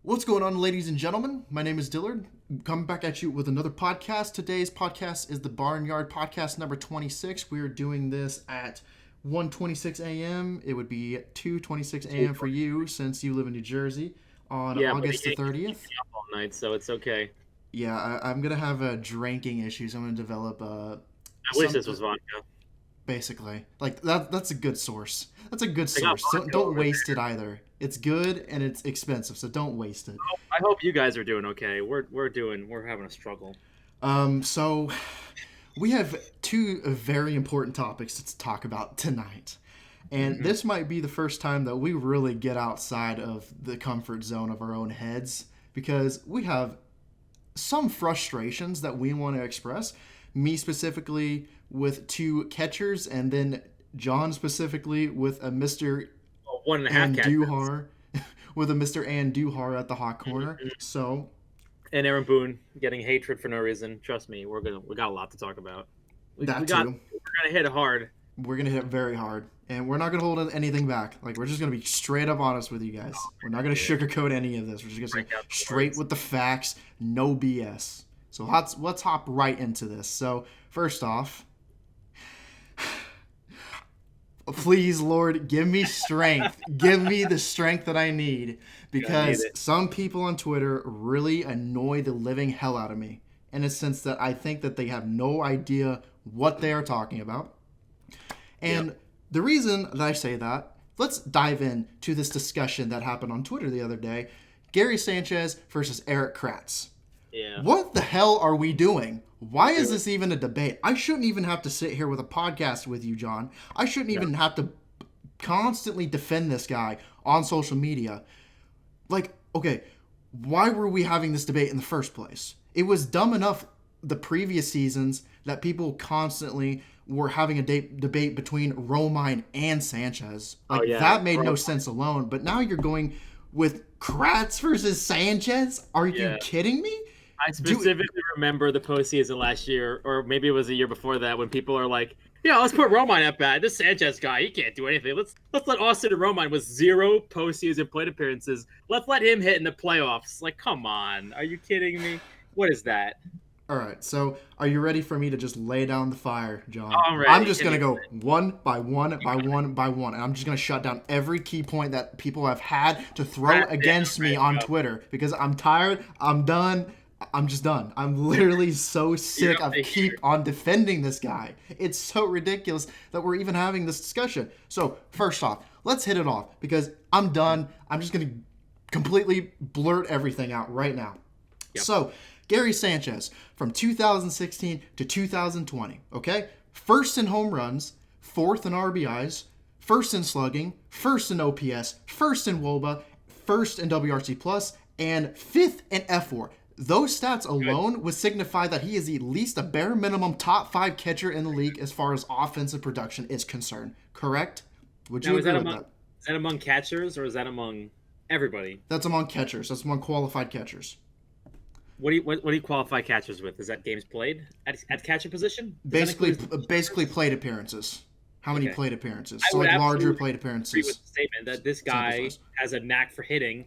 What's going on, ladies and gentlemen? My name is Dillard. Coming back at you with another podcast. Today's podcast is the Barnyard podcast number 26. We are doing this at 1:26 a.m. It would be 2:26 a.m. for you since you live in New Jersey on Yeah, but the August the Yankees keep 30th. me up all night, so it's okay. Yeah, I'm gonna have drinking issues. I'm gonna develop I wish some this was vodka. basically like that. That's a good source. That's a good I got source. Don't vodka don't over waste there. it either. It's good and it's expensive, so don't waste it. I hope you guys are doing okay. We're having a struggle. So we have two very important topics to talk about tonight. And Hmm. this might be the first time that we really get outside of the comfort zone of our own heads because we have some frustrations that we want to express. Me specifically with two catchers, and then John specifically with a Mr. Well, one and a half catches. With a Mr. Andujar at the hot corner. Mhm. So And Aaron Boone getting hatred for no reason. Trust me, we got a lot to talk about. that too. We're gonna hit it hard. We're gonna hit it very hard, and we're not gonna hold anything back. Like, we're just gonna be straight up honest with you guys. We're not gonna Yeah, sugarcoat any of this. We're just gonna break out the straight words. with the facts, no BS. So let's hop right into this. So first off, please, Lord, give me strength. Give me the strength that I need, Gonna need because it. some people on Twitter really annoy the living hell out of me, in a sense that I think that they have no idea what they are talking about. Yep. And the reason that I say that, let's dive into this discussion that happened on Twitter the other day. Gary Sanchez versus Erik Kratz. Yeah. What the hell are we doing? Why is Doing- this even a debate? I shouldn't even have to sit here with a podcast with you, John. I shouldn't No. even have to constantly defend this guy on social media. Like, okay, why were we having this debate in the first place? It was dumb enough the previous seasons that people constantly were having a debate between Romine and Sanchez. Oh Like, yeah. that made no sense alone. But now you're going with Kratz versus Sanchez? Are you Yeah. kidding me? I Do specifically remember the postseason last year, or maybe it was a year before that, when people are like, "Yeah, let's put Romine at bat. This Sanchez guy, he can't do anything. Let's let Austin and Romine with zero postseason plate appearances. Let's let him hit in the playoffs." Like, come on, are you kidding me? What is that? All right, so are you ready for me to just lay down the fire, John? I'm I'm ready. just Hit going me to with go it. one by one You by got it. one by one, and I'm just going to shut down every key point that people have had to throw Wrap it. against me Ready to on go. Twitter, because I'm tired, I'm done, I'm just done. I'm literally so sick of You're keep on defending this guy. It's so ridiculous that we're even having this discussion. So, first off, let's hit it off, because I'm done. I'm just going to completely blurt everything out right now. Yep. So, Gary Sanchez from 2016 to 2020, okay? First in home runs, fourth in RBIs, first in slugging, first in OPS, first in WOBA, first in WRC plus, and fifth in F4. Those stats alone would signify that he is at least a bare minimum top 5 catcher in the league as far as offensive production is concerned. Correct? Would you Now, agree with that? is that among catchers or is that among everybody? That's among catchers. That's among qualified catchers. What do you qualify catchers with? Is that games played at catcher position? Does that Basically, include- basically plate appearances. How many Okay. plate appearances? I So would like larger absolutely plate agree appearances. with the statement that this Sample guy size. has a knack for hitting,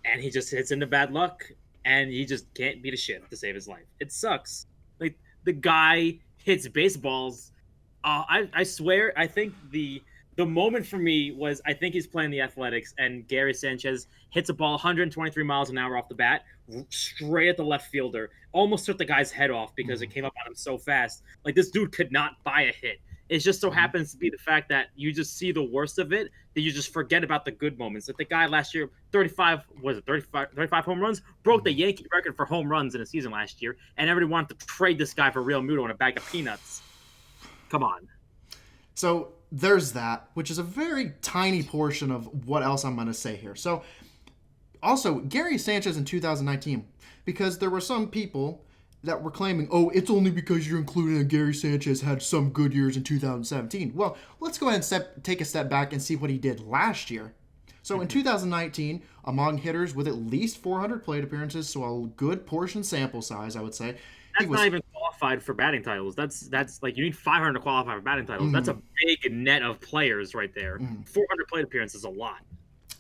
and he just hits into bad luck, and he just can't beat a shit to save his life. It sucks. Like, the guy hits baseballs. I swear, I think the moment for me was, I think he's playing the Athletics, and Gary Sanchez hits a ball 123 miles an hour off the bat, straight at the left fielder. Almost took the guy's head off because it came up on him so fast. Like, this dude could not buy a hit. It just so happens to be the fact that you just see the worst of it, that you just forget about the good moments. Like, the guy last year, 35 home runs, broke the Yankee record for home runs in a season last year, and everybody wanted to trade this guy for Real Muto and a bag of peanuts. Come on. So there's that, which is a very tiny portion of what else I'm going to say here. So also, Gary Sanchez in 2019, because there were some people that were claiming, oh, it's only because you're including that Gary Sanchez had some good years in 2017. Well, let's go ahead and take a step back and see what he did last year. So in 2019, among hitters with at least 400 plate appearances, so a good portion sample size, I would say, he That's was not even qualified for batting titles. That's like, you need 500 to qualify for batting titles. That's a big net of players right there. 400 plate appearances is a lot.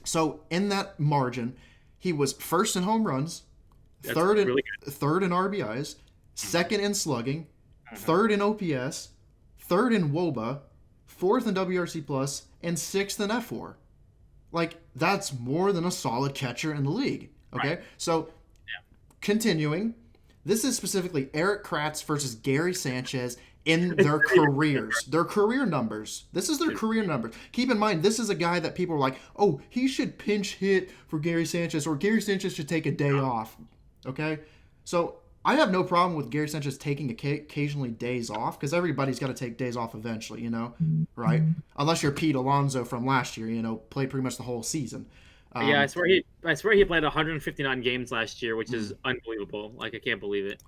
So in that margin, He was first in home runs, That's third in really good. third in RBIs, second in slugging, third in OPS, third in WOBA, fourth in WRC plus, and sixth in F4. Like, that's more than a solid catcher in the league. Okay, Right. so continuing, this is specifically Erik Kratz versus Gary Sanchez in their careers, their career numbers. This is their career numbers. Keep in mind, this is a guy that people are like, oh, he should pinch hit for Gary Sanchez, or Gary Sanchez should take a day off. Okay, so I have no problem with Gary Sanchez taking occasionally days off, because everybody's got to take days off eventually, right? Unless you're Pete Alonso from last year, played pretty much the whole season. Yeah, I swear he played 159 games last year, which is unbelievable. Like, I can't believe it.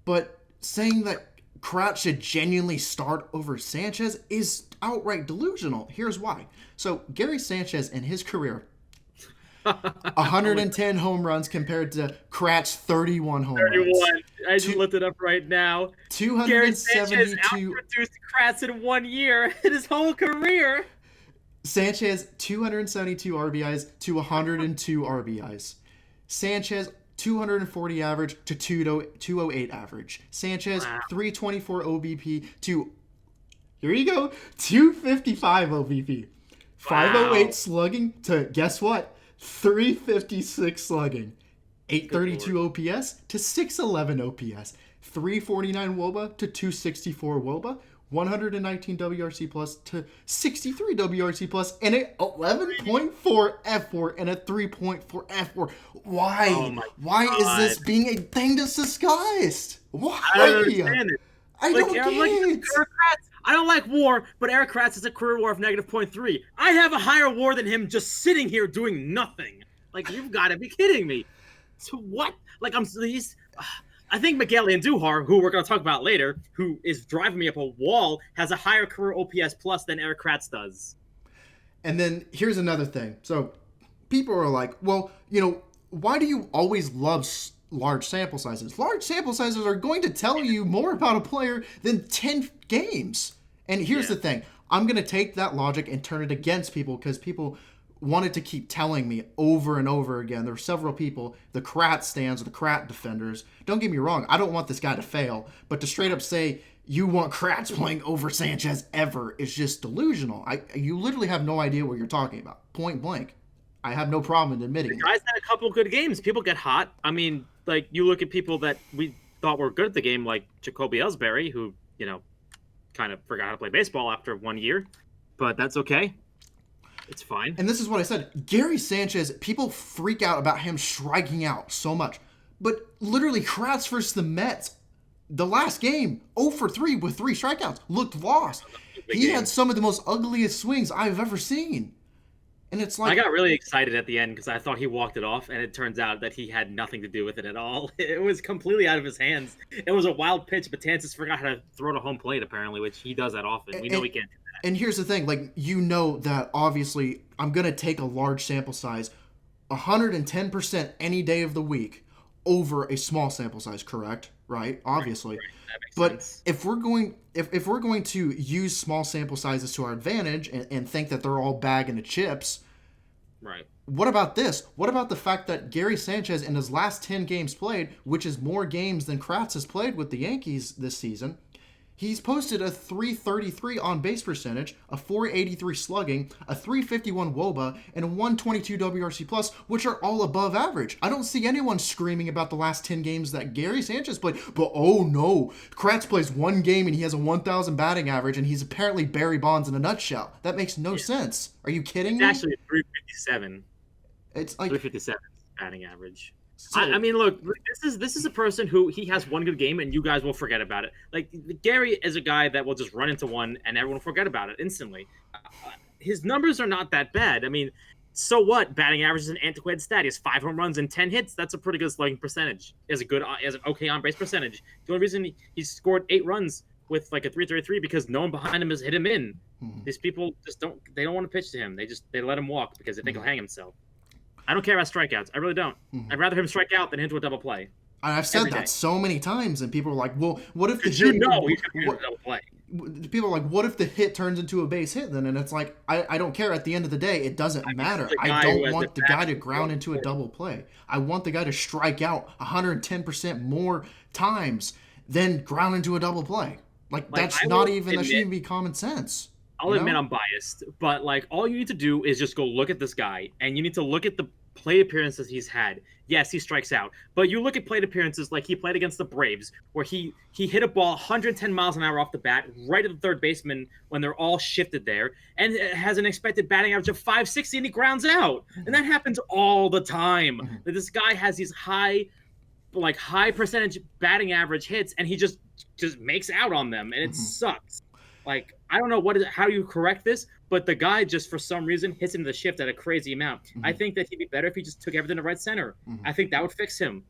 But saying that Kratz should genuinely start over Sanchez is outright delusional. Here's why. So Gary Sanchez in his career, 110 home runs compared to Kratz 31 home 31. runs. I just looked it up right now. Gary Sanchez 272. outproduced Kratz in 1 year in his whole career. Sanchez 272 RBIs to 102 RBIs. Sanchez 240 average to 208 average. Sanchez 324 OBP to, here you go, 255 OBP. 508 slugging to, guess what, 356 slugging. 832 OPS to 611 OPS. 349 WOBA to 264 WOBA. 119 WRC plus to 63 WRC plus, and an 11.4 F4 and a 3.4 F4. Why? Oh my Why God. is this being a thing that's disguised? Why? I don't understand it. I don't I'm like, get it. Erik Kratz, I don't like WAR, but Erik Kratz has a career WAR of -0.3. I have a higher WAR than him just sitting here doing nothing. Like, you've got to be kidding me. So what? Like, I think Miguel Andujar, who we're going to talk about later, who is driving me up a wall, has a higher career OPS plus than Erik Kratz does. And then here's another thing. So people are like, well, why do you always love large sample sizes? Large sample sizes are going to tell you more about a player than 10 games. And here's the thing. I'm going to take that logic and turn it against people, because people wanted to keep telling me over and over again. There were several people, the Kratz stands or the Kratz defenders. Don't get me wrong, I don't want this guy to fail, but to straight up say you want Kratz playing over Sanchez ever is just delusional. You literally have no idea what you're talking about. Point blank. I have no problem in admitting The guy's had a couple good games. People get hot. I mean, like, you look at people that we thought were good at the game, like Jacoby Ellsbury, who, kind of forgot how to play baseball after 1 year. But that's okay. It's fine. And this is what I said. Gary Sanchez, people freak out about him striking out so much. But literally, Kratz versus the Mets, the last game, 0 for 3 with 3 strikeouts, looked lost. He had some of the most ugliest swings I've ever seen. And it's like, I got really excited at the end because I thought he walked it off, and it turns out that he had nothing to do with it at all. It was completely out of his hands. It was a wild pitch, but Sanchez forgot how to throw to home plate, apparently, which he does that often. We know he can't do that. And here's the thing, like, that obviously I'm going to take a large sample size, 110% any day of the week over a small sample size, correct? Right? Obviously. Right. That makes But sense. if we're going to use small sample sizes to our advantage and think that they're all bag of chips, Right. what about this? What about the fact that Gary Sanchez in his last 10 games played, which is more games than Kratz has played with the Yankees this season, he's posted a 333 on base percentage, a 483 slugging, a 351 WOBA, and a 122 WRC plus, which are all above average. I don't see anyone screaming about the last 10 games that Gary Sanchez played, but oh no, Kratz plays 1 game and he has a 1,000 batting average, and he's apparently Barry Bonds in a nutshell. That makes no sense. Are you kidding me? It's actually 357. It's like 357 batting average. so, I mean, look, this is a person who he has 1 good game and you guys will forget about it. Like, Gary is a guy that will just run into one and everyone will forget about it instantly. His numbers are not that bad. I mean, so what? Batting average is an antiquated stat. He has 5 home runs and 10 hits. That's a pretty good slugging percentage. He has an okay on base percentage. The only reason he scored 8 runs with like a 333 because no one behind him has hit him in. These people just don't want to pitch to him. They let him walk because they think he'll hang himself. I don't care about strikeouts. I really don't. I'd rather him strike out than hit into a double play. I've said every that day. so many times, and people are like, well, what if the Because you hit, know he's going to hit a double play. people are like, what if the hit turns into a base hit then? And it's like, I don't care. At the end of the day, it doesn't matter. I don't want the guy to ground into a double play. I want the guy to strike out 110% more times than ground into a double play. Like that shouldn't even be common sense. I'll admit I'm biased, but like all you need to do is just go look at this guy, and you need to look at the plate appearances he's had. Yes, he strikes out, but you look at plate appearances like he played against the Braves, where he hit a ball 110 miles an hour off the bat right at the third baseman when they're all shifted there, and it has an expected batting average of 560, and he grounds out, and that happens all the time. This guy has these high percentage batting average hits, and he just makes out on them, and it sucks. Like, I don't know how you correct this, but the guy just for some reason hits into the shift at a crazy amount. I think that he'd be better if he just took everything to right center. I think that would fix him,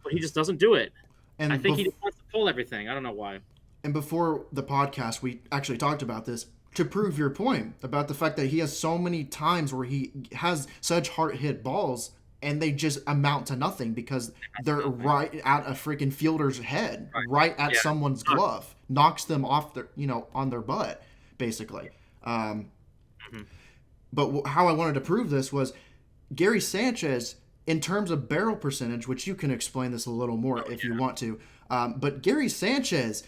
but he just doesn't do it. And I think he just wants to pull everything. I don't know why. And before the podcast, we actually talked about this to prove your point about the fact that he has so many times where he has such hard hit balls and they just amount to nothing because they're right at a freaking fielder's head, right at someone's glove, knocks them off their, on their butt, basically. But how I wanted to prove this was Gary Sanchez, in terms of barrel percentage, which you can explain this a little more if you want to, but Gary Sanchez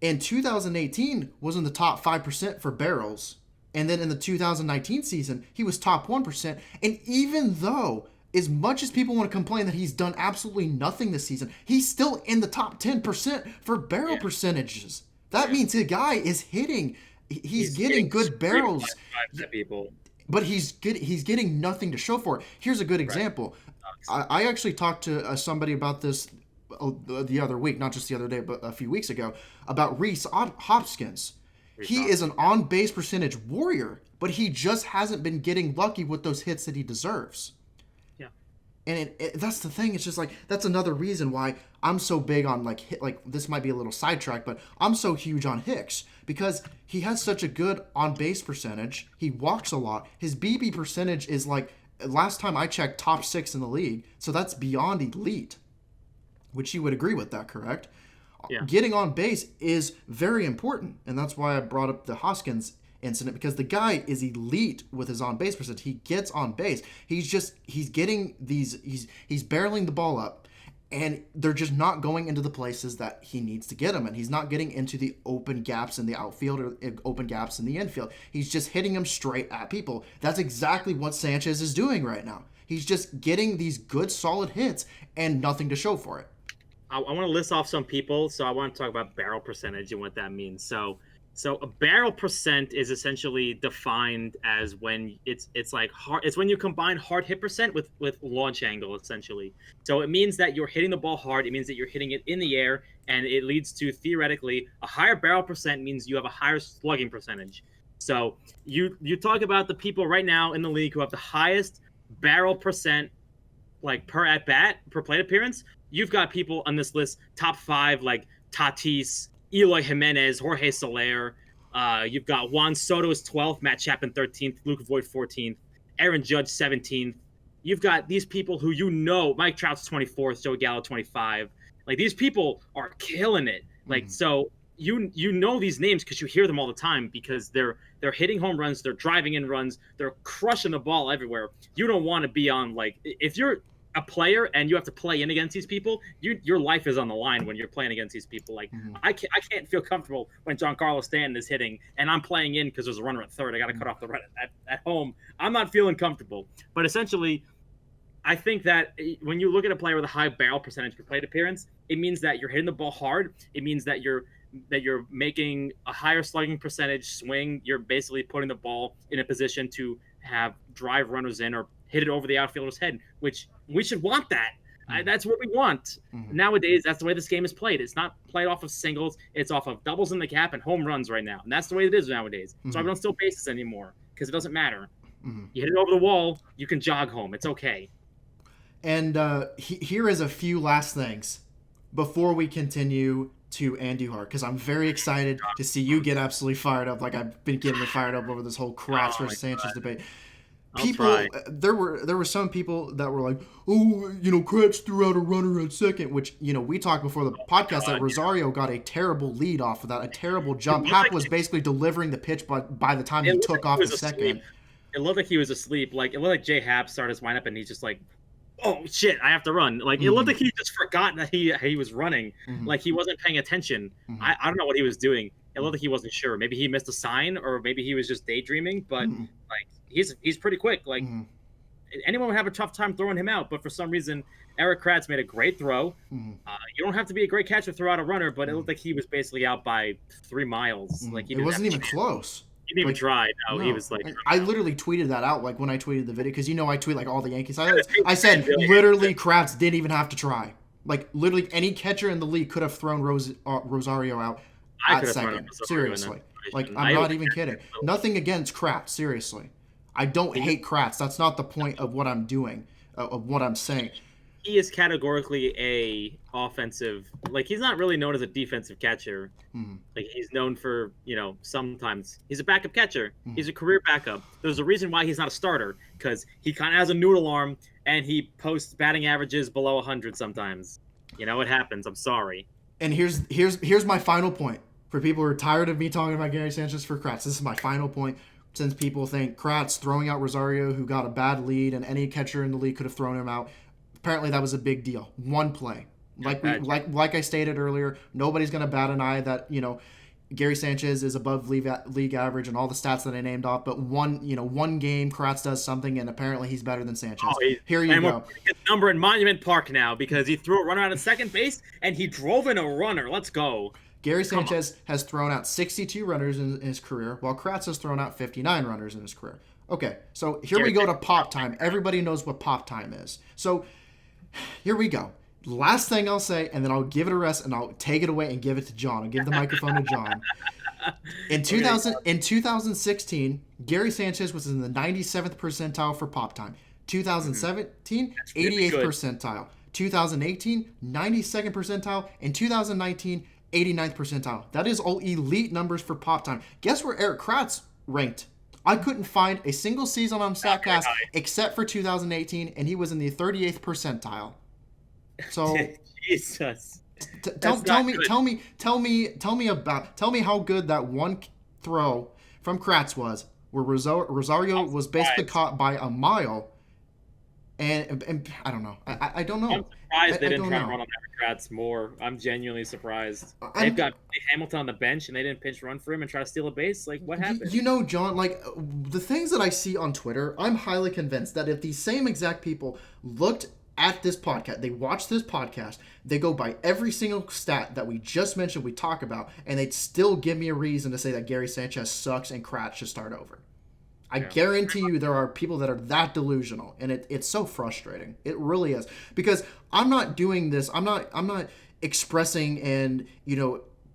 in 2018 was in the top 5% for barrels. And then in the 2019 season, he was top 1%. And even though, as much as people want to complain that he's done absolutely nothing this season, he's still in the top 10% for barrel percentages. That means the guy is hitting. He's getting good barrels. But he's getting nothing to show for it. Here's a good example. I actually talked to somebody about this the other week, not just the other day, but a few weeks ago, about Rhys Hopkins. He is an on-base percentage warrior, but he just hasn't been getting lucky with those hits that he deserves. And that's the thing. It's just like, that's another reason why I'm so big on this might be a little sidetrack, but I'm so huge on Hicks because he has such a good on-base percentage. He walks a lot. His BB percentage is last time I checked, top 6 in the league. So that's beyond elite, which you would agree with that, correct? Yeah. Getting on base is very important. And that's why I brought up the Hoskins incident, because the guy is elite with his on base percentage. He gets on base. He's getting he's barreling the ball up, and they're just not going into the places that he needs to get them, and he's not getting into the open gaps in the outfield or open gaps in the infield. He's just hitting them straight at people. That's exactly what Sanchez is doing right now. He's just getting these good solid hits and nothing to show for it. I want to list off some people, so I want to talk about barrel percentage and what that means. So a barrel percent is essentially defined as when it's like hard. It's when you combine hard hit percent with launch angle, essentially. So it means that you're hitting the ball hard. It means that you're hitting it in the air, and it leads to, theoretically, a higher barrel percent means you have a higher slugging percentage. So you talk about the people right now in the league who have the highest barrel percent, like per at bat, per plate appearance. You've got people on this list, top 5, like Tatis, Eloy Jimenez, Jorge Soler. You've got Juan Soto is 12th, Matt Chapman 13th, Luke Voigt 14th, Aaron Judge 17th. You've got these people who Mike Trout's 24th, Joey Gallo 25. Like, these people are killing it. Like, so you know these names because you hear them all the time because they're hitting home runs, they're driving in runs, they're crushing the ball everywhere. You don't want to be on, like, if you're a player and you have to play in against these people, your life is on the line when you're playing against these people. Like, I can't feel comfortable when Giancarlo Stanton is hitting and I'm playing in because there's a runner at third. I got to cut off the run at home. I'm not feeling comfortable. But essentially, I think that when you look at a player with a high barrel percentage per plate appearance, it means that you're hitting the ball hard. It means that you're making a higher slugging percentage swing. You're basically putting the ball in a position to have drive runners in or hit it over the outfielder's head, which we should want that. That's what we want. Nowadays, that's the way this game is played. It's not played off of singles. It's off of doubles in the cap and home runs right now. And that's the way it is nowadays. So I don't steal bases anymore because it doesn't matter. You hit it over the wall, you can jog home. It's okay. And here is a few last things before we continue to Andy Hart, because I'm very excited to see you get absolutely fired up like I've been getting fired up over this whole Kratz versus Sanchez debate. I'll people, try. there were some people that were like, oh, Kratz threw out a runner at second, which, we talked before the podcast that God, Rosario got a terrible lead off of that, a terrible it jump. looked Hap like was basically delivering the pitch, but by the time it he looked like took he off was to asleep. second. It looked like he was asleep. Like it looked like J Hap started his windup and he's just like, oh shit, I have to run. Like it looked Mm-hmm, like he just forgot that he was running. mm-hmm, Like he wasn't paying attention. mm-hmm, I don't know what he was doing. It looked like he wasn't sure. Maybe he missed a sign or maybe he was just daydreaming. But mm-hmm, like he's pretty quick. Like mm-hmm, anyone would have a tough time throwing him out. But for some reason, Erik Kratz made a great throw. mm-hmm, You don't have to be a great catcher to throw out a runner, but it mm-hmm. looked like he was basically out by 3 miles. Like he It didn't have wasn't a even chance. close. He didn't even Like, try. No, he no, was like, I literally tweeted that out, like when I tweeted the video, because I tweet like all the Yankees highlights. Yeah, I said really. literally Kratz didn't even have to try. Like literally any catcher in the league could have thrown Rosario out I at could have thrown second. him Rosario in that Seriously, like situation. I'm not even kidding. Nothing against Kratz. Seriously, I don't hate Kratz. That's not the point of what I'm doing, of what I'm saying. He is categorically a offensive. Like he's not really known as a defensive catcher. Mm-hmm. Like he's known for sometimes he's a backup catcher. Mm-hmm. He's a career backup. There's a reason why he's not a starter because he kind of has a noodle arm and he posts batting averages below 100 sometimes. It happens. I'm sorry. And here's my final point for people who are tired of me talking about Gary Sanchez for Kratz. This is my final point. Since people think Kratz throwing out Rosario, who got a bad lead, and any catcher in the league could have thrown him out. Apparently, that was a big deal. One play, like I stated earlier, nobody's gonna bat an eye that Gary Sanchez is above league average and all the stats that I named off. But one game, Kratz does something, and apparently he's better than Sanchez. Here you go. His number in Monument Park now because he threw a runner out at second base and he drove in a runner. Let's go. Gary Sanchez has thrown out 62 runners in his career, while Kratz has thrown out 59 runners in his career. Okay, so here we go to pop time. Everybody knows what pop time is. So here we go. Last thing I'll say, and then I'll give it a rest, and I'll take it away and give it to John. I'll give the microphone to John. In 2016, Gary Sanchez was in the 97th percentile for pop time. 2017, 88th percentile. 2018, 92nd percentile. And 2019, 89th percentile. That is all elite numbers for pop time. Guess where Erik Kratz ranked? I couldn't find a single season on StatCast except for 2018, and he was in the 38th percentile. So Jesus. tell me how good that one throw from Kratz was, where Rosario was basically caught by a mile. And I don't know. I don't know. I'm surprised they didn't try to run on Erik Kratz more. I'm genuinely surprised. They've got Hamilton on the bench, and they didn't pinch run for him and try to steal a base. Like, what happened? John, like, the things that I see on Twitter, I'm highly convinced that if these same exact people looked at this podcast, they watch this podcast, they go by every single stat that we just mentioned, we talk about, and they'd still give me a reason to say that Gary Sanchez sucks and Kratz should start over. I guarantee you there are people that are that delusional, and it's so frustrating. It really is, because I'm not doing this. I'm not expressing and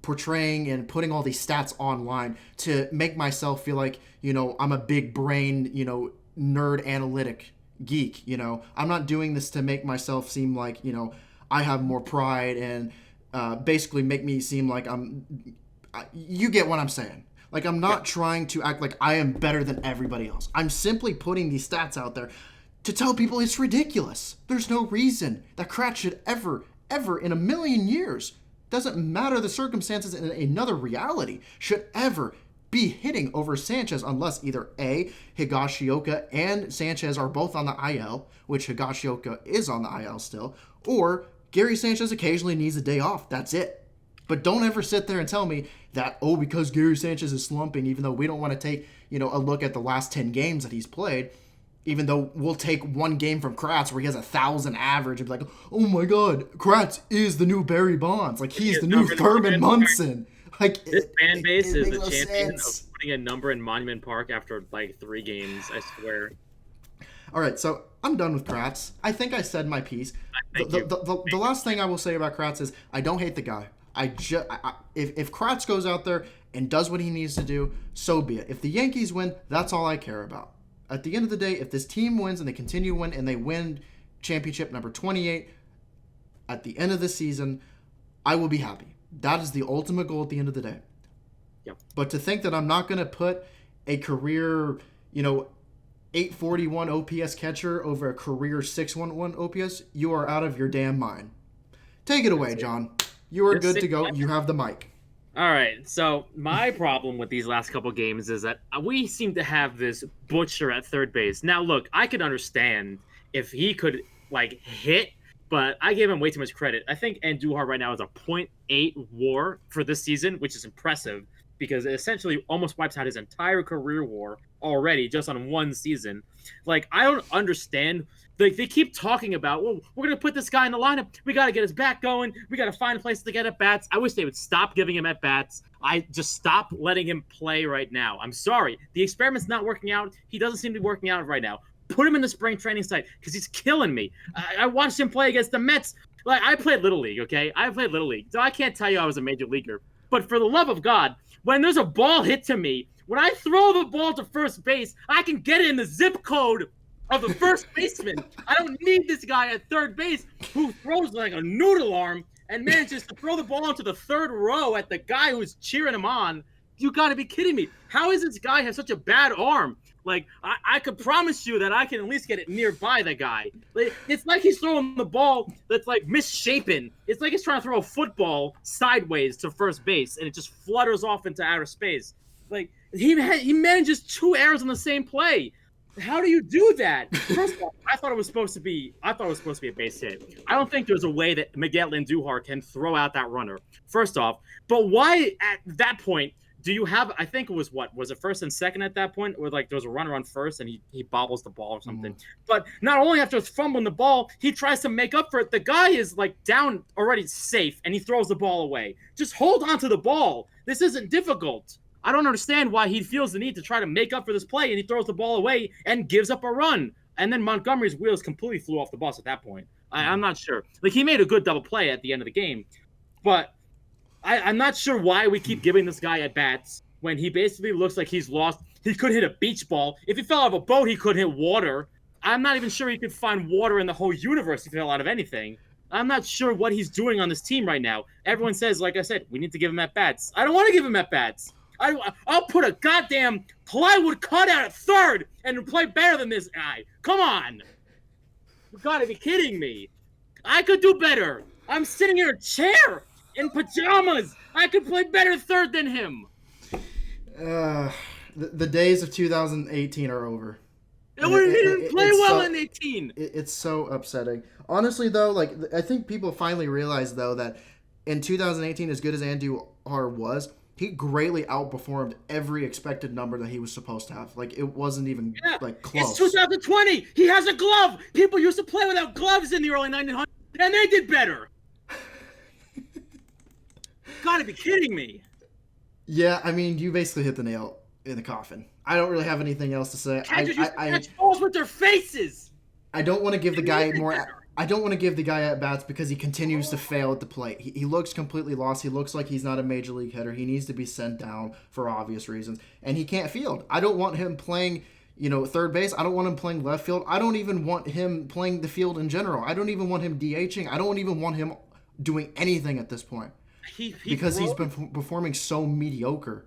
portraying and putting all these stats online to make myself feel like I'm a big brain nerd analytic geek. I'm not doing this to make myself seem like I have more pride and basically make me seem like you get what I'm saying. Like, I'm not trying to act like I am better than everybody else. I'm simply putting these stats out there to tell people it's ridiculous. There's no reason that Kratz should ever in a million years, doesn't matter the circumstances in another reality, should ever be hitting over Sanchez unless either A, Higashioka and Sanchez are both on the IL, which Higashioka is on the IL still, or Gary Sanchez occasionally needs a day off. That's it. But don't ever sit there and tell me that, because Gary Sanchez is slumping, even though we don't want to take, a look at the last 10 games that he's played, even though we'll take one game from Kratz where he has 1,000 average and be like, oh my God, Kratz is the new Barry Bonds. Like, he's the new Thurman Munson. Like, this fan base is the no champion sense. of putting a number in Monument Park after like 3 games, I swear. All right, so I'm done with Kratz. I think I said my piece. The last thing I will say about Kratz is I don't hate the guy. If Kratz goes out there and does what he needs to do, so be it. If the Yankees win, that's all I care about. At the end of the day, if this team wins and they continue to win and they win championship number 28 at the end of the season, I will be happy. That is the ultimate goal at the end of the day. Yep. But to think that I'm not going to put a career, 841 OPS catcher over a career 611 OPS, you are out of your damn mind. Take it away, John. You are good to go. You have the mic. All right. So my problem with these last couple games is that we seem to have this butcher at third base. Now, look, I could understand if he could hit, but I gave him way too much credit. I think Andujar right now is a .8 WAR for this season, which is impressive because it essentially almost wipes out his entire career WAR already just on one season. I don't understand. They keep talking about, well, we're going to put this guy in the lineup. We got to get his back going. We got to find places to get at-bats. I wish they would stop giving him at-bats. I just stop letting him play right now. I'm sorry. The experiment's not working out. He doesn't seem to be working out right now. Put him in the spring training site because he's killing me. I watched him play against the Mets. I played Little League, okay? I played Little League. So I can't tell you I was a major leaguer. But for the love of God, when there's a ball hit to me, when I throw the ball to first base, I can get it in the zip code of the first baseman. I don't need this guy at third base who throws like a noodle arm and manages to throw the ball into the third row at the guy who's cheering him on. You got to be kidding me. How is this guy have such a bad arm? I could promise you that I can at least get it nearby the guy. It's like he's throwing the ball that's misshapen. It's like he's trying to throw a football sideways to first base and it just flutters off into outer space. He manages 2 errors on the same play. How do you do that? First of all, I thought it was supposed to be a base hit. I don't think there's a way that Miguel Andujar can throw out that runner. First off, but why at that point do you have? I think it was it first and second at that point, where there was a runner on first and he bobbles the ball or something. But not only after fumbling the ball, he tries to make up for it. The guy is down already safe and he throws the ball away. Just hold on to the ball. This isn't difficult. I don't understand why he feels the need to try to make up for this play, and he throws the ball away and gives up a run. And then Montgomery's wheels completely flew off the bus at that point. I'm not sure. He made a good double play at the end of the game. But I'm not sure why we keep giving this guy at-bats when he basically looks like he's lost. He could hit a beach ball. If he fell out of a boat, he could hit water. I'm not even sure he could find water in the whole universe if he fell out of anything. I'm not sure what he's doing on this team right now. Everyone says, like I said, we need to give him at-bats. I don't want to give him at-bats. I'll put a goddamn plywood cutout at third and play better than this guy. Come on. You gotta be kidding me. I could do better. I'm sitting in a chair in pajamas. I could play better third than him. The days of 2018 are over. He didn't play well in 18. It's so upsetting. Honestly, though, I think people finally realized, though, that in 2018, as good as Andujar was, he greatly outperformed every expected number that he was supposed to have. It wasn't even close. It's 2020. He has a glove. People used to play without gloves in the early 1900s, and they did better. Gotta be kidding me. Yeah, I mean, you basically hit the nail in the coffin. I don't really have anything else to say. Catchers used to catch balls with their faces. I don't want to give the guy more. I don't want to give the guy at bats because he continues to fail at the plate. He looks completely lost. He looks like he's not a major league hitter. He needs to be sent down for obvious reasons, and he can't field. I don't want him playing, third base. I don't want him playing left field. I don't even want him playing the field in general. I don't even want him DHing. I don't even want him doing anything at this point because he's been performing so mediocre.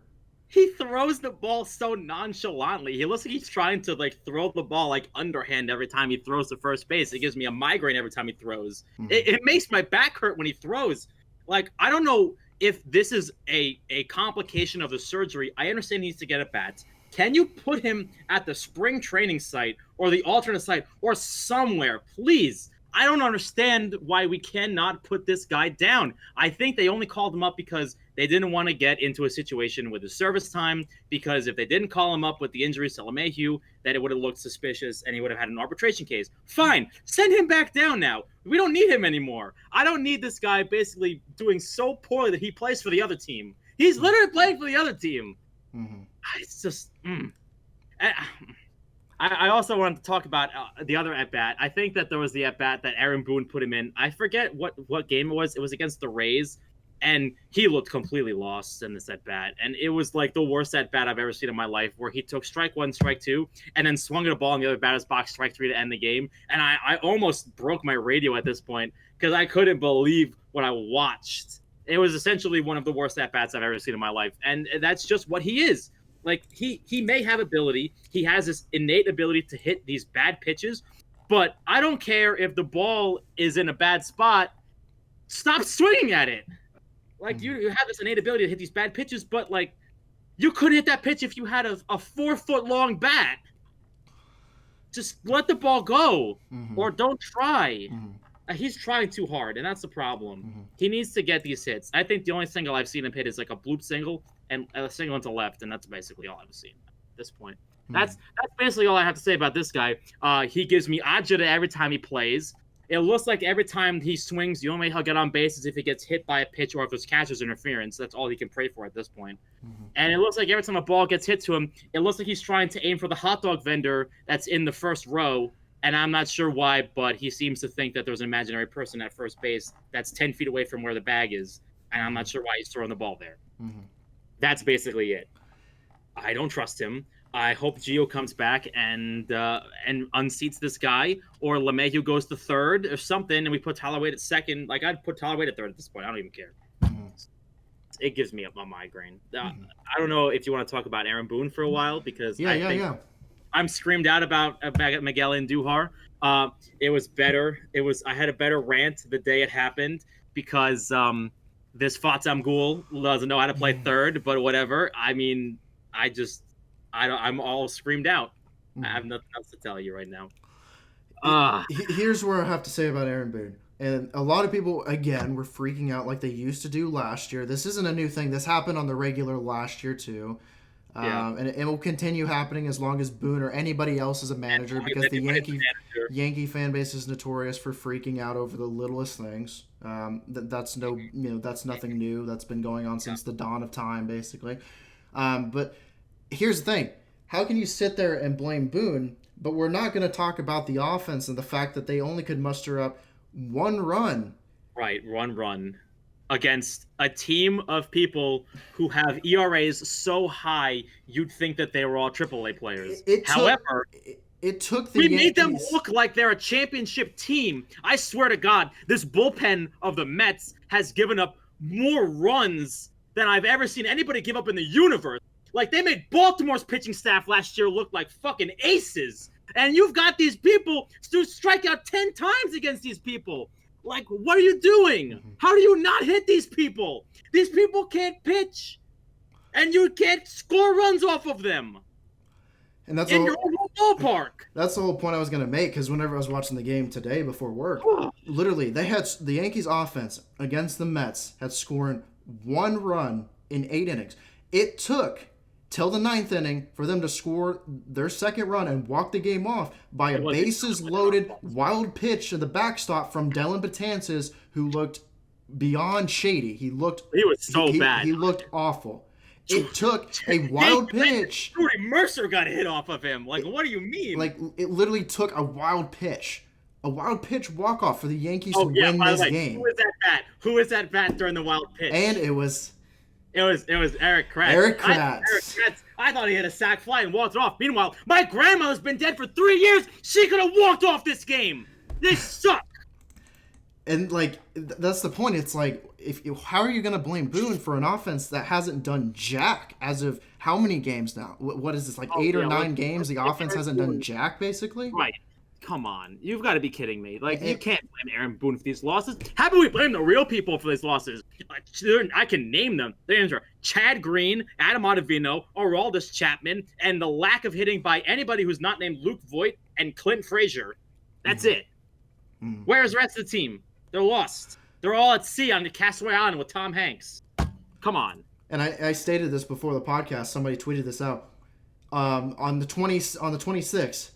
He throws the ball so nonchalantly. He looks like he's trying to throw the ball underhand every time he throws to first base. It gives me a migraine every time he throws. Mm-hmm. It makes my back hurt when he throws. I don't know if this is a complication of the surgery. I understand he needs to get at bats. Can you put him at the spring training site or the alternate site or somewhere, please? I don't understand why we cannot put this guy down. I think they only called him up because they didn't want to get into a situation with his service time, because if they didn't call him up with the injuries to LeMahieu, then it would have looked suspicious and he would have had an arbitration case. Fine. Send him back down now. We don't need him anymore. I don't need this guy basically doing so poorly that he plays for the other team. He's literally playing for the other team. Mm-hmm. It's just... I also wanted to talk about the other at-bat. I think that there was the at-bat that Aaron Boone put him in. I forget what game it was. It was against the Rays, and he looked completely lost in this at-bat. And it was the worst at-bat I've ever seen in my life, where he took strike one, strike two, and then swung at a ball in the other batter's box, strike three to end the game. And I almost broke my radio at this point because I couldn't believe what I watched. It was essentially one of the worst at-bats I've ever seen in my life. And that's just what he is. Like he may have ability. He has this innate ability to hit these bad pitches, but I don't care if the ball is in a bad spot. Stop swinging at it. Like you have this innate ability to hit these bad pitches, but like you couldn't hit that pitch if you had a 4-foot long bat. Just let the ball go, or don't try. He's trying too hard, and that's the problem. He needs to get these hits. I think the only single I've seen him hit is like a bloop single and a single into left, and that's basically all I've seen at this point. That's basically all I have to say about this guy. He gives me agita every time he plays. It looks like every time he swings, the only way he'll get on base is if he gets hit by a pitch or if there's catcher's interference. That's all he can pray for at this point. And it looks like every time a ball gets hit to him, it looks like he's trying to aim for the hot dog vendor that's in the first row. And I'm not sure why, but he seems to think that there's an imaginary person at first base that's 10 feet away from where the bag is. And I'm not sure why he's throwing the ball there. That's basically it. I don't trust him. I hope Gio comes back and unseats this guy, or LeMahieu goes to third or something, and we put Tyler Wade at second. Like, I'd put Tyler Wade at third at this point. I don't even care. It gives me a migraine. I don't know if you want to talk about Aaron Boone for a while, because I'm screamed out about Miguel Andujar. It was better. I had a better rant the day it happened because this Fatzam Ghoul doesn't know how to play third, but whatever. I mean, I'm all screamed out. I have nothing else to tell you right now. Here's where I have to say about Aaron Boone. And a lot of people, again, were freaking out like they used to do last year. This isn't a new thing. This happened on the regular last year, too. And it will continue happening as long as Boone or anybody else is a manager, because the Yankee fan base is notorious for freaking out over the littlest things. That's nothing new. That's been going on since the dawn of time, basically. But here's the thing. How can you sit there and blame Boone, but we're not going to talk about the offense and the fact that they only could muster up one run. Right, one run against a team of people who have ERAs so high you'd think that they were all AAA players. However, it took the Yankees. Made them look like they're a championship team. I swear to God, this bullpen of the Mets has given up more runs than I've ever seen anybody give up in the universe. Like, they made Baltimore's pitching staff last year look like fucking aces. And you've got these people to strike out 10 times against these people. Like, what are you doing? How do you not hit these people? These people can't pitch. And you can't score runs off of them. And that's in your own ballpark. That's the whole point I was going to make, because whenever I was watching the game today before work, literally, they had the Yankees offense against the Mets had scored one run in 8 innings. It took till the 9th inning for them to score their second run and walk the game off by a bases-loaded wild pitch to the backstop from Dellin Betances, who looked beyond shady. He was so bad. He looked awful. It took a wild pitch. Jordy Mercer got hit off of him. Like, what do you mean? Like, it literally took a wild pitch. A wild pitch walk-off for the Yankees to win this game. Who is that bat during the wild pitch? And it was Erik Kratz. Erik Kratz. I thought he had a sac fly and walked off. Meanwhile, my grandmother's been dead for 3 years. She could have walked off this game. They suck. And, like, that's the point. It's like, how are you going to blame Boone for an offense that hasn't done jack as of how many games now? What is this, like 8 or 9 games? The offense hasn't done jack, basically? Right. Come on. You've got to be kidding me. Like, you can't blame Aaron Boone for these losses. How about we blame the real people for these losses? I can name them. Their names are Chad Green, Adam Ottavino, Aroldis Chapman, and the lack of hitting by anybody who's not named Luke Voigt and Clint Frazier. That's it. Where's the rest of the team? They're lost. They're all at sea on the Castaway Island with Tom Hanks. Come on. And I stated this before the podcast. Somebody tweeted this out. On the 26th,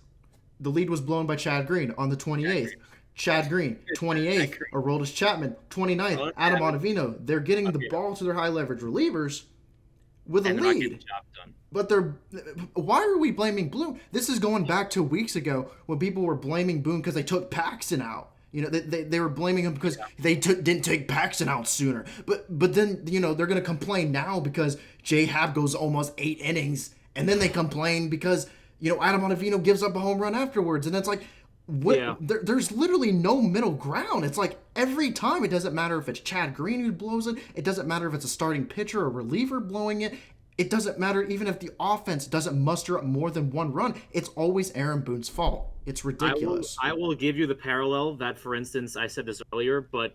the lead was blown by Chad Green. On the 28th, Chad Green. 28th, Aroldis Chapman. 29th, Adam Ottavino. They're getting the ball to their high leverage relievers with a lead. But why are we blaming Boone? This is going back to weeks ago when people were blaming Boone because they took Paxton out. You know, they were blaming him because they didn't take Paxton out sooner. But then, you know, they're going to complain now because J-Hab goes almost 8 innings. And then they complain because, you know, Adam Ottavino gives up a home run afterwards. And it's like, there's literally no middle ground. It's like every time, it doesn't matter if it's Chad Green who blows it. It doesn't matter if it's a starting pitcher or reliever blowing it. It doesn't matter even if the offense doesn't muster up more than one run. It's always Aaron Boone's fault. It's ridiculous. I will give you the parallel that, for instance, I said this earlier, but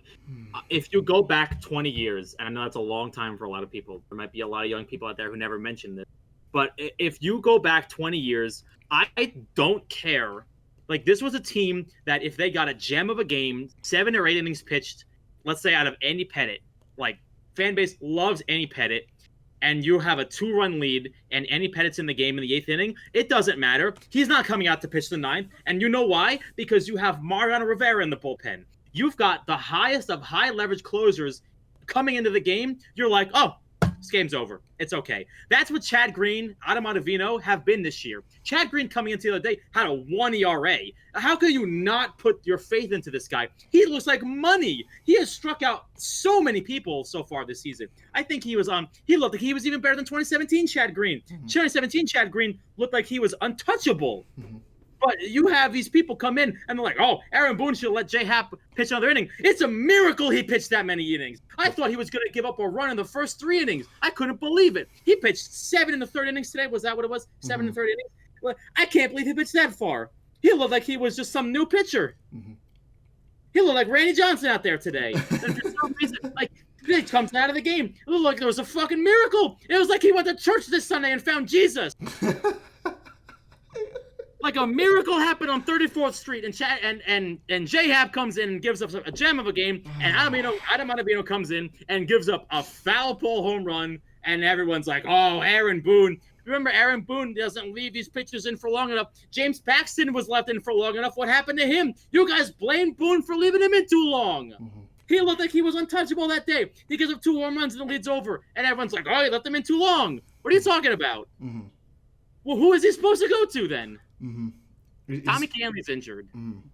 if you go back 20 years, and I know that's a long time for a lot of people, there might be a lot of young people out there who never mentioned this, but if you go back 20 years, I don't care. Like, this was a team that if they got a gem of a game, 7 or 8 innings pitched, let's say out of Andy Pettitte, like, fan base loves Andy Pettitte, and you have a 2-run lead, and Andy Pettitte's in the game in the 8th inning, it doesn't matter. He's not coming out to pitch the 9th, and you know why? Because you have Mariano Rivera in the bullpen. You've got the highest of high leverage closers coming into the game. You're like, oh, this game's over. It's okay. That's what Chad Green, Adam Ottavino have been this year. Chad Green coming into the other day had a 1 ERA. How could you not put your faith into this guy? He looks like money. He has struck out so many people so far this season. I think he looked like he was even better than 2017 Chad Green. 2017 Chad Green looked like he was untouchable. But you have these people come in and they're like, oh, Aaron Boone should let Jay Happ pitch another inning. It's a miracle he pitched that many innings. I thought he was going to give up a run in the first 3 innings. I couldn't believe it. He pitched 7 in the 3rd innings today. Was that what it was? 7 in the 3rd innings? Well, I can't believe he pitched that far. He looked like he was just some new pitcher. He looked like Randy Johnson out there today. And for some reason, like, he comes out of the game. It looked like there was a fucking miracle. It was like he went to church this Sunday and found Jesus. Like a miracle happened on 34th Street, and J-Hab comes in and gives up a gem of a game, and Adam Ottavino comes in and gives up a foul pole home run, and everyone's like, oh, Aaron Boone. Remember, Aaron Boone doesn't leave these pitchers in for long enough. James Paxton was left in for long enough. What happened to him? You guys blame Boone for leaving him in too long. He looked like he was untouchable that day. He gives up 2 home runs and the lead's over, and everyone's like, oh, you left him in too long. What are you talking about? Well, who is he supposed to go to then? Tommy Canley's injured.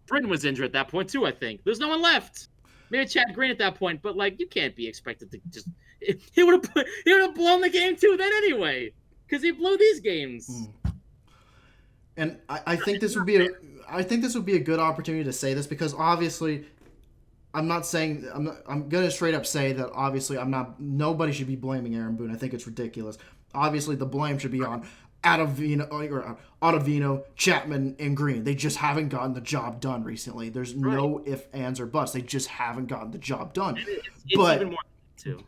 Britton was injured at that point too, I think. There's no one left. Maybe Chad Green at that point, but like you can't be expected to just. He would have blown the game too then anyway, because he blew these games. And I think this would be a good opportunity to say this, because obviously, I'm gonna straight up say that obviously nobody should be blaming Aaron Boone. I think it's ridiculous. Obviously, the blame should be on Ottavino, Chapman, and Green. They just haven't gotten the job done recently. There's no ifs, ands, or buts. They just haven't gotten the job done. It's even more too.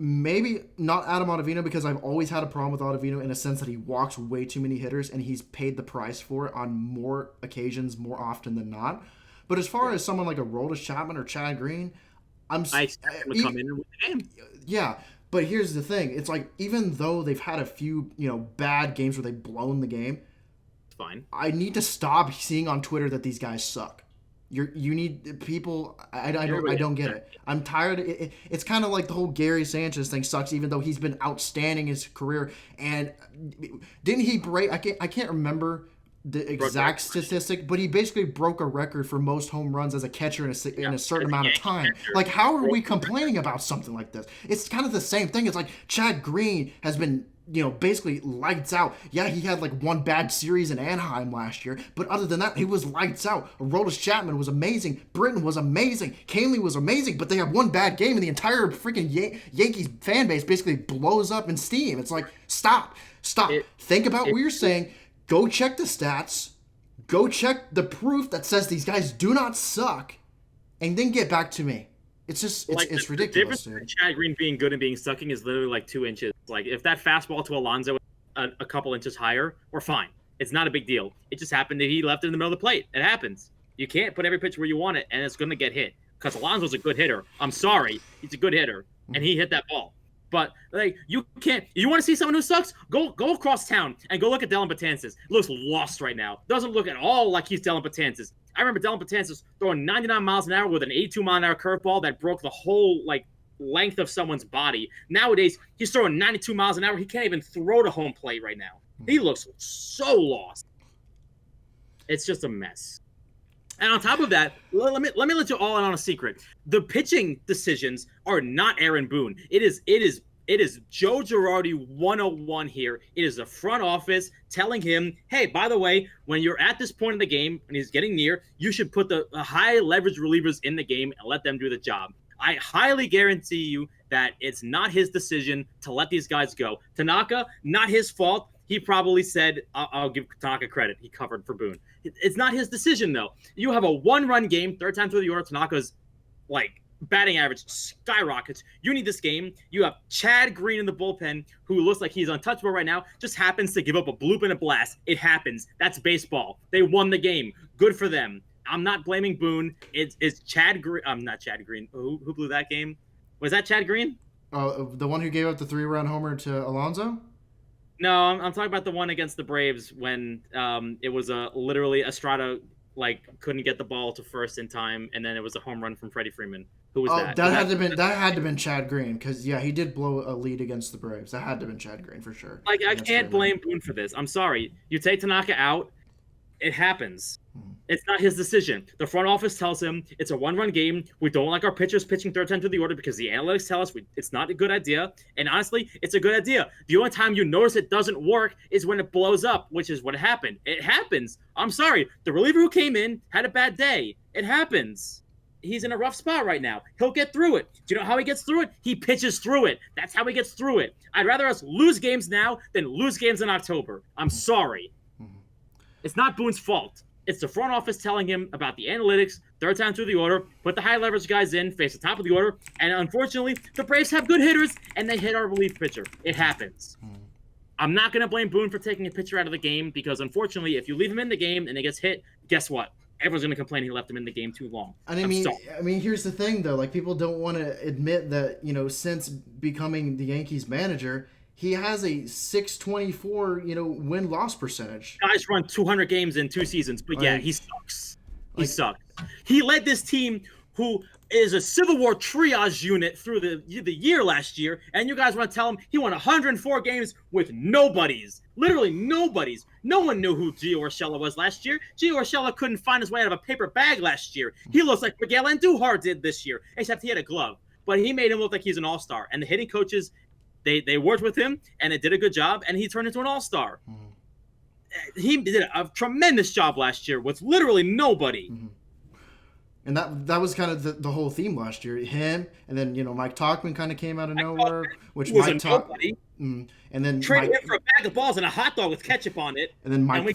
Maybe not Adam Ottavino, because I've always had a problem with Ottavino in a sense that he walks way too many hitters, and he's paid the price for it on more occasions, more often than not. But as far as someone like a Aroldis Chapman or Chad Green, I expect him to come in and win the game. Yeah. But here's the thing. It's like, even though they've had a few, bad games where they've blown the game, it's fine. I need to stop seeing on Twitter that these guys suck. You need people. I don't get it. I'm tired. It's kind of like the whole Gary Sanchez thing sucks, even though he's been outstanding his career. And didn't he break? I can't remember the exact statistic, but he basically broke a record for most home runs as a catcher in a certain amount of time. Like, how are we complaining about something like this? It's kind of the same thing. It's like Chad Green has been, basically lights out. Yeah, he had like 1 bad series in Anaheim last year, but other than that, he was lights out. Aroldis Chapman was amazing. Britton was amazing. Canley was amazing, but they have 1 bad game, and the entire freaking Yankees fan base basically blows up in steam. It's like, stop. Think about what you're saying. Go check the stats. Go check the proof that says these guys do not suck, and then get back to me. It's just, it's ridiculous. The difference between Chad Green being good and being sucking is literally like 2 inches. Like, if that fastball to Alonso was a couple inches higher, we're fine. It's not a big deal. It just happened that he left it in the middle of the plate. It happens. You can't put every pitch where you want it, and it's going to get hit. Because Alonso's a good hitter. I'm sorry. He's a good hitter, and he hit that ball. But like, you can't. You want to see someone who sucks? Go across town and go look at Dellin Betances. Looks lost right now. Doesn't look at all like he's Dellin Betances. I remember Dellin Betances throwing 99 miles an hour with an 82-mile-an-hour curveball that broke the whole length of someone's body. Nowadays, he's throwing 92 miles an hour. He can't even throw to home plate right now. He looks so lost. It's just a mess. And on top of that, let me let you all in on a secret. The pitching decisions are not Aaron Boone. It is Joe Girardi 101 here. It is the front office telling him, hey, by the way, when you're at this point in the game and he's getting near, you should put the high leverage relievers in the game and let them do the job. I highly guarantee you that it's not his decision to let these guys go. Tanaka, not his fault. He probably said, I'll give Tanaka credit. He covered for Boone. It's not his decision, though. You have a one-run game, third time through the order. Tanaka's, like, batting average skyrockets. You need this game. You have Chad Green in the bullpen, who looks like he's untouchable right now, just happens to give up a bloop and a blast. It happens. That's baseball. They won the game. Good for them. I'm not blaming Boone. It's Chad Green. I'm not Chad Green. Who blew that game? Was that Chad Green? Oh, the one who gave up the 3-run homer to Alonso? No, I'm talking about the one against the Braves when it was literally Estrada couldn't get the ball to first in time, and then it was a home run from Freddie Freeman. Who was that? That had to have been Chad Green, because he did blow a lead against the Braves. That had to have been Chad Green for sure. I can't blame Boone for this. I'm sorry. You take Tanaka out, it happens. It's not his decision. The front office tells him it's a one-run game. We don't like our pitchers pitching third time through the order because the analytics tell us it's not a good idea. And honestly, it's a good idea. The only time you notice it doesn't work is when it blows up, which is what happened. It happens. I'm sorry. The reliever who came in had a bad day. It happens. He's in a rough spot right now. He'll get through it. Do you know how he gets through it? He pitches through it. That's how he gets through it. I'd rather us lose games now than lose games in October. I'm sorry. It's not Boone's fault. It's the front office telling him about the analytics, third time through the order, put the high leverage guys in, face the top of the order, and unfortunately, the Braves have good hitters, and they hit our relief pitcher. It happens. I'm not going to blame Boone for taking a pitcher out of the game, because unfortunately, if you leave him in the game and he gets hit, guess what? Everyone's going to complain he left him in the game too long. And I mean, here's the thing, though. Like, people don't want to admit that, since becoming the Yankees manager, he has a 624, win-loss percentage. Guys run 200 games in 2 seasons, but yeah, he sucks. He sucks. He led this team, who is a Civil War triage unit through the year last year, and you guys want to tell him he won 104 games with nobodies. Literally nobodies. No one knew who Gio Urshela was last year. Gio Urshela couldn't find his way out of a paper bag last year. He looks like Miguel Andujar did this year, except he had a glove. But he made him look like he's an all-star, and the hitting coaches – They worked with him, and it did a good job, and he turned into an all-star. He did a tremendous job last year with literally nobody. And that was kind of the whole theme last year. Him, and then, Mike Tauchman kind of came out of nowhere. Which Mike Tauchman. And then traded him for a bag of balls and a hot dog with ketchup on it. And then Mike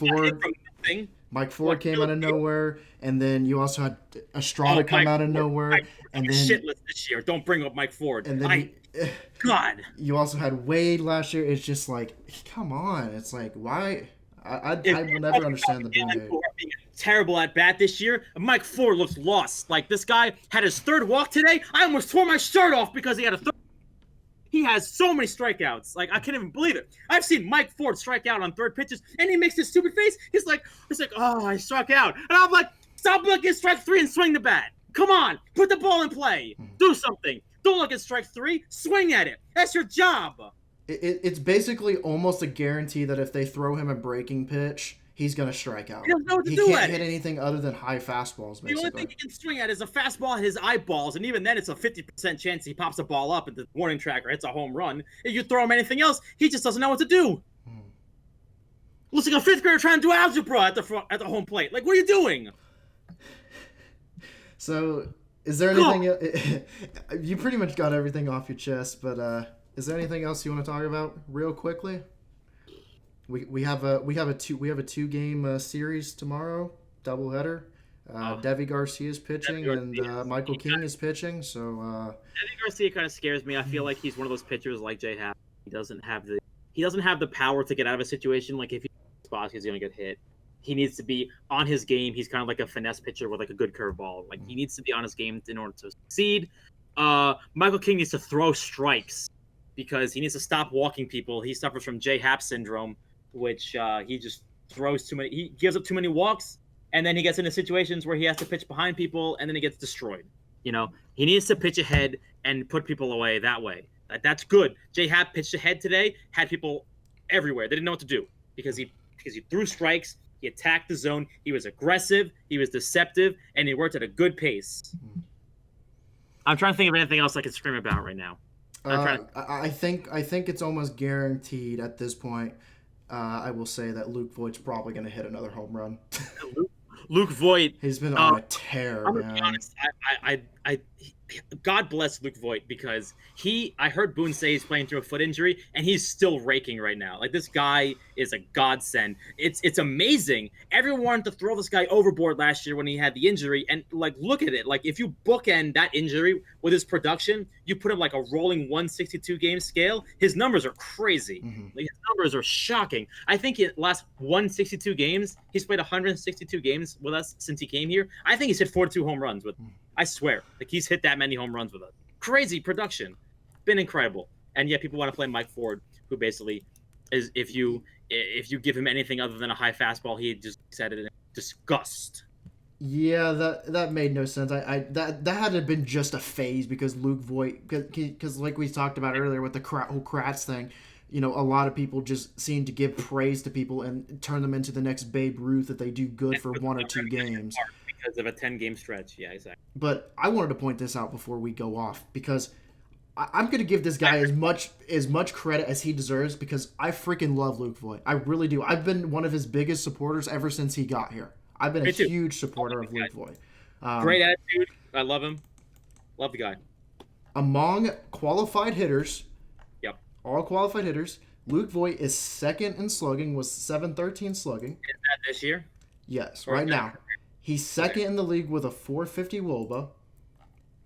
Ford came out of nowhere. And then you also had Estrada come out of nowhere. And then shitless this year. Don't bring up Mike Ford. And then God. You also had Wade last year. It's just like, come on. It's like, why? I will never understand the Boone game. Terrible at bat this year. Mike Ford looks lost. Like, this guy had his third walk today. I almost tore my shirt off because he had a third. He has so many strikeouts. Like, I can't even believe it. I've seen Mike Ford strike out on third pitches, and he makes this stupid face. He's like, oh, I struck out. And I'm like, stop looking at strike 3 and swing the bat. Come on, put the ball in play. Do something. Don't look at strike 3. Swing at it. That's your job. It's basically almost a guarantee that if they throw him a breaking pitch, he's going to strike out. He doesn't know what to do. He can't hit anything other than high fastballs, basically. The only thing he can swing at is a fastball at his eyeballs, and even then it's a 50% chance he pops a ball up and the warning tracker hits a home run. If you throw him anything else, he just doesn't know what to do. Looks like a 5th grader trying to do algebra at the home plate. Like, what are you doing? So, is there anything... You pretty much got everything off your chest, but is there anything else you want to talk about real quickly? We have a 2-game series tomorrow, doubleheader. Devi Garcia's pitching and Michael King is pitching. So Devi Garcia kind of scares me. I feel like he's one of those pitchers like Jay Happ. He doesn't have the power to get out of a situation. Like, if he spots, he's gonna get hit. He needs to be on his game. He's kind of like a finesse pitcher with like a good curveball. Like, he needs to be on his game in order to succeed. Michael King needs to throw strikes because he needs to stop walking people. He suffers from Jay Happ syndrome, which he just throws too many. He gives up too many walks, and then he gets into situations where he has to pitch behind people, and then he gets destroyed. He needs to pitch ahead and put people away that way. That's good. Jay Happ pitched ahead today, had people everywhere. They didn't know what to do because he threw strikes. He attacked the zone. He was aggressive. He was deceptive, and he worked at a good pace. I'm trying to think of anything else I can scream about right now. I think it's almost guaranteed at this point. I will say that Luke Voigt's probably going to hit another home run. Luke Voigt. He's been on a tear, I'm man. gonna be honest. God bless Luke Voigt, because I heard Boone say he's playing through a foot injury and he's still raking right now. Like, this guy is a godsend. It's amazing. Everyone wanted to throw this guy overboard last year when he had the injury, and like, look at it. Like, if you bookend that injury with his production, you put him like a rolling 162 game scale. His numbers are crazy. Like, his numbers are shocking. I think in the last 162 games, he's played 162 games with us since he came here. I think he's hit 42 home runs with. I swear, like, he's hit that many home runs with us. Crazy production, been incredible. And yet people want to play Mike Ford, who basically is, if you give him anything other than a high fastball, he just said it in disgust. Yeah, that made no sense. That had to have been just a phase, because Luke Voigt, because like we talked about earlier with the whole Kratz thing, a lot of people just seem to give praise to people and turn them into the next Babe Ruth if they do good for 1 or 2 games. Because of a 10-game stretch. Yeah, exactly. But I wanted to point this out before we go off, because I'm going to give this guy as much credit as he deserves, because I freaking love Luke Voigt. I really do. I've been one of his biggest supporters ever since he got here. I've been a huge supporter of Luke Voigt. Great attitude. I love him. Love the guy. Among qualified hitters, all qualified hitters, Luke Voigt is second in slugging, was .713 slugging. Is that this year? Yes, right now. He's second in the league with a .450 WOBA,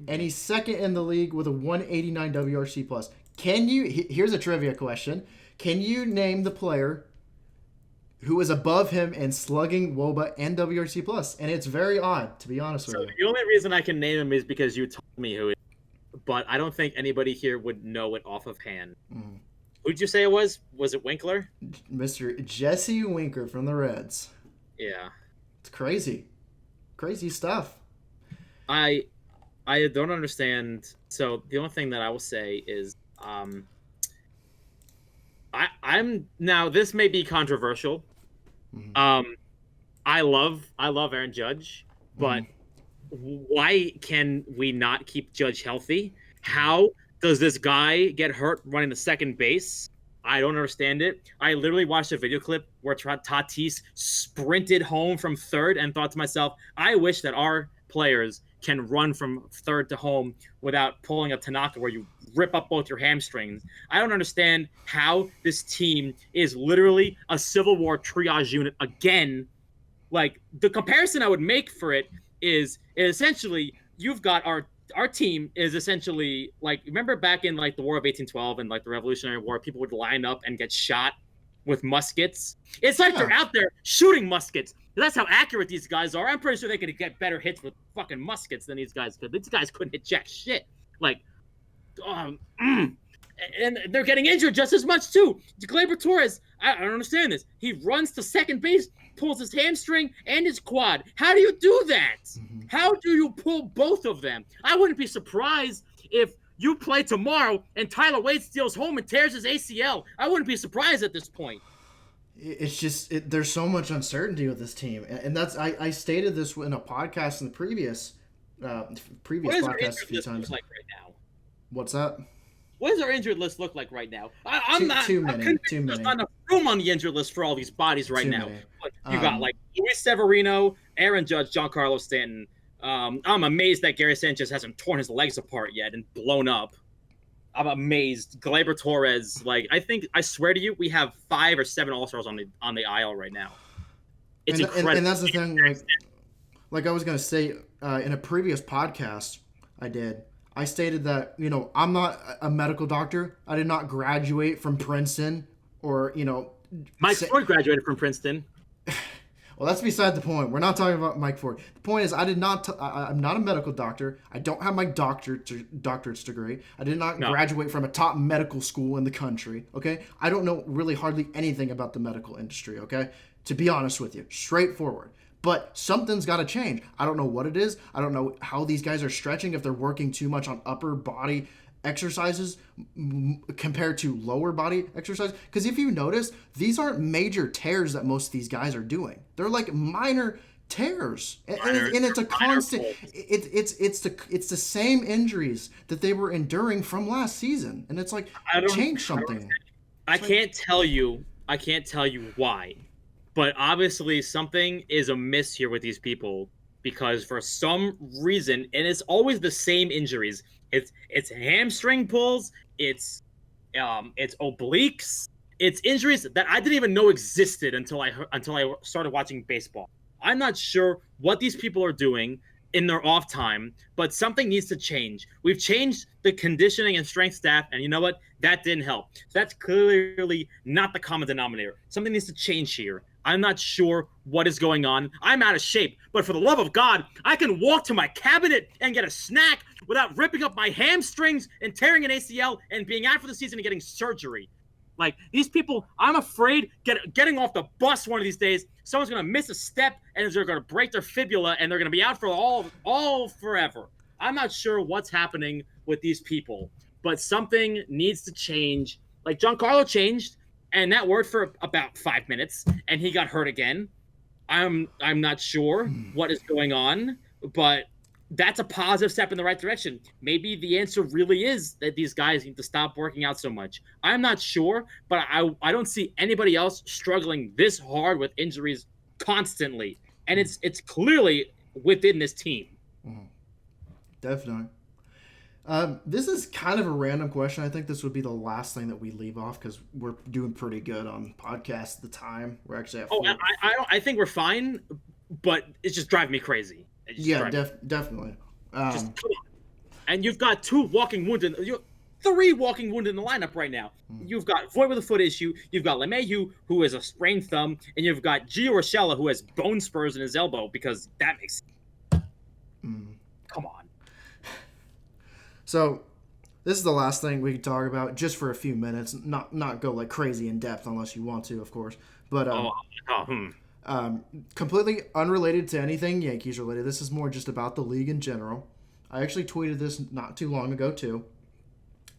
and he's second in the league with a 189 WRC plus. Here's a trivia question. Can you name the player who is above him in slugging, WOBA, and WRC plus? And it's very odd, to be honest with you. The only reason I can name him is because you told me who it is, but I don't think anybody here would know it off of hand. Who'd you say it was? Was it Winkler? Mr. Jesse Winker from the Reds. Yeah. It's crazy. Crazy stuff. I don't understand. So the only thing that I will say is, I'm now, this may be controversial. I love Aaron Judge, but why can we not keep Judge healthy? How does this guy get hurt running the second base? I don't understand it. I literally watched a video clip where Tatis sprinted home from third and thought to myself, I wish that our players can run from third to home without pulling a Tanaka where you rip up both your hamstrings. I don't understand how this team is literally a Civil War triage unit again. Like, the comparison I would make for it is essentially you've got our team is essentially like, remember back in like the War of 1812 and like the Revolutionary War, people would line up and get shot with muskets. It's like they're out there shooting muskets. That's how accurate these guys are. I'm pretty sure they could get better hits with fucking muskets than these guys could. These guys couldn't hit jack shit. Like, and they're getting injured just as much too. Gleyber Torres, I don't understand this. He runs to second base, pulls his hamstring and his quad. How do you do that? How do you pull both of them? I wouldn't be surprised if you play tomorrow and Tyler Wade steals home and tears his ACL. I wouldn't be surprised at this point. It's just there's so much uncertainty with this team, and that's I stated this in a podcast in the previous podcast a few times. Like right now? What's that? What does our injured list look like right now? I'm not too many. There's not enough room on the injured list for all these bodies right now. Many. You got like Luis Severino, Aaron Judge, Giancarlo Stanton. I'm amazed that Gary Sanchez hasn't torn his legs apart yet and blown up. I'm amazed. Gleyber Torres, like, I swear to you, we have 5 or 7 All-Stars on the aisle right now. It's incredible. And that's the thing. Like I was gonna say in a previous podcast I stated that I'm not a medical doctor. I did not graduate from Princeton or Mike Ford graduated from Princeton. Well, that's beside the point. We're not talking about Mike Ford. The point is, I'm not a medical doctor. I don't have my doctorate's degree. I did not graduate from a top medical school in the country, okay? I don't know really hardly anything about the medical industry, okay? To be honest with you, straightforward. But something's got to change. I don't know what it is. I don't know how these guys are stretching, if they're working too much on upper body exercises compared to lower body exercise. Because if you notice, these aren't major tears that most of these guys are doing. They're like minor tears, and it's a constant. It's the same injuries that they were enduring from last season, and it's like change something. I can't tell you why, but obviously something is amiss here with these people. because for some reason, and it's always the same injuries. It's hamstring pulls, it's obliques, it's injuries that I didn't even know existed until I started watching baseball. I'm not sure what these people are doing in their off time, but something needs to change. We've changed the conditioning and strength staff, and you know what? That didn't help. So that's clearly not the common denominator. Something needs to change here. I'm not sure what is going on. I'm out of shape, but for the love of God, I can walk to my cabinet and get a snack without ripping up my hamstrings and tearing an ACL and being out for the season and getting surgery. Like, these people, I'm afraid getting off the bus one of these days, someone's going to miss a step and they're going to break their fibula and they're going to be out for all forever. I'm not sure what's happening with these people, but something needs to change. Like, Giancarlo changed, and that worked for about 5 minutes, and he got hurt again. I'm not sure what is going on, but that's a positive step in the right direction. Maybe the answer really is that these guys need to stop working out so much. I'm not sure, but I don't see anybody else struggling this hard with injuries constantly, and it's clearly within this team. Definitely. This is kind of a random question. I think this would be the last thing that we leave off because we're doing pretty good on podcast. The time we're actually at. I think we're fine, but it's just driving me crazy. Yeah, definitely. Just come on. And you've got three walking wounded in the lineup right now. You've got Voit with a foot issue. You've got LeMahieu, who has a sprained thumb, and you've got Gio Urshela, who has bone spurs in his elbow because that makes. Come on. So, this is the last thing we can talk about, just for a few minutes. Not go like crazy in depth unless you want to, of course. But completely unrelated to anything Yankees related. This is more just about the league in general. I actually tweeted this not too long ago too.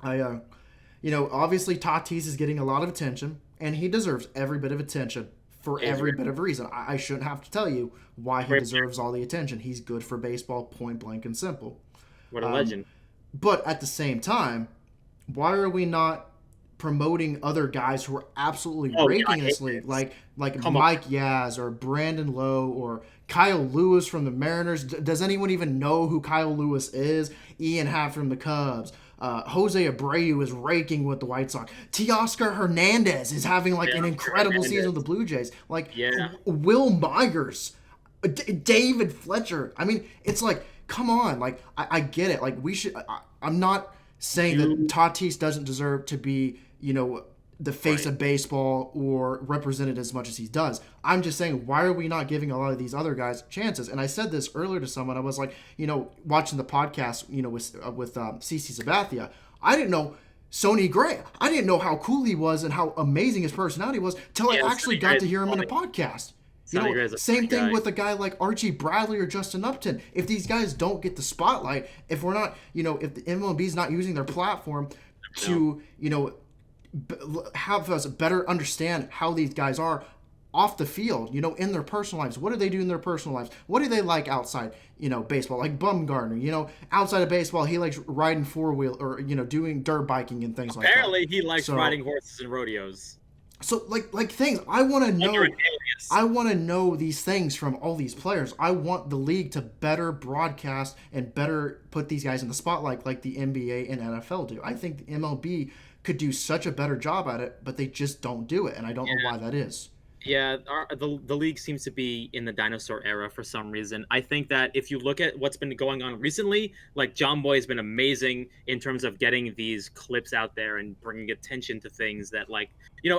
Obviously Tatis is getting a lot of attention, and he deserves every bit of attention for every bit of reason. I shouldn't have to tell you why he deserves all the attention. He's good for baseball, point blank and simple. What a legend. But at the same time, why are we not promoting other guys who are absolutely raking in this league, like Mike Yaz or Brandon Lowe or Kyle Lewis from the Mariners? Does anyone even know who Kyle Lewis is? Ian Happ from the Cubs. Jose Abreu is raking with the White Sox. Teoscar Hernandez is having an incredible season with the Blue Jays. Will Migers, David Fletcher. I mean, it's like, come on. I get it. We should. I'm not saying that Tatis doesn't deserve to be, the face of baseball or represented as much as he does. I'm just saying, why are we not giving a lot of these other guys chances? And I said this earlier to someone. I was like, watching the podcast, with CC Sabathia, I didn't know Sonny Gray. I didn't know how cool he was and how amazing his personality was till I actually got to hear him in a podcast. Same thing with a guy like Archie Bradley or Justin Upton. If these guys don't get the spotlight, if we're not, if the MLB's not using their platform to, have us better understand how these guys are off the field, in their personal lives. What do they do in their personal lives? What do they like outside, baseball? Like Bumgarner, outside of baseball, he likes riding four-wheel or, doing dirt biking and things like that. Apparently he likes riding horses and rodeos. So like things I want to know. I want to know these things from all these players. I want the league to better broadcast and better put these guys in the spotlight like the NBA and NFL do. I think the MLB could do such a better job at it, but they just don't do it, and I don't know why that is. Yeah, the league seems to be in the dinosaur era for some reason. I think that if you look at what's been going on recently, John Boy has been amazing in terms of getting these clips out there and bringing attention to things that,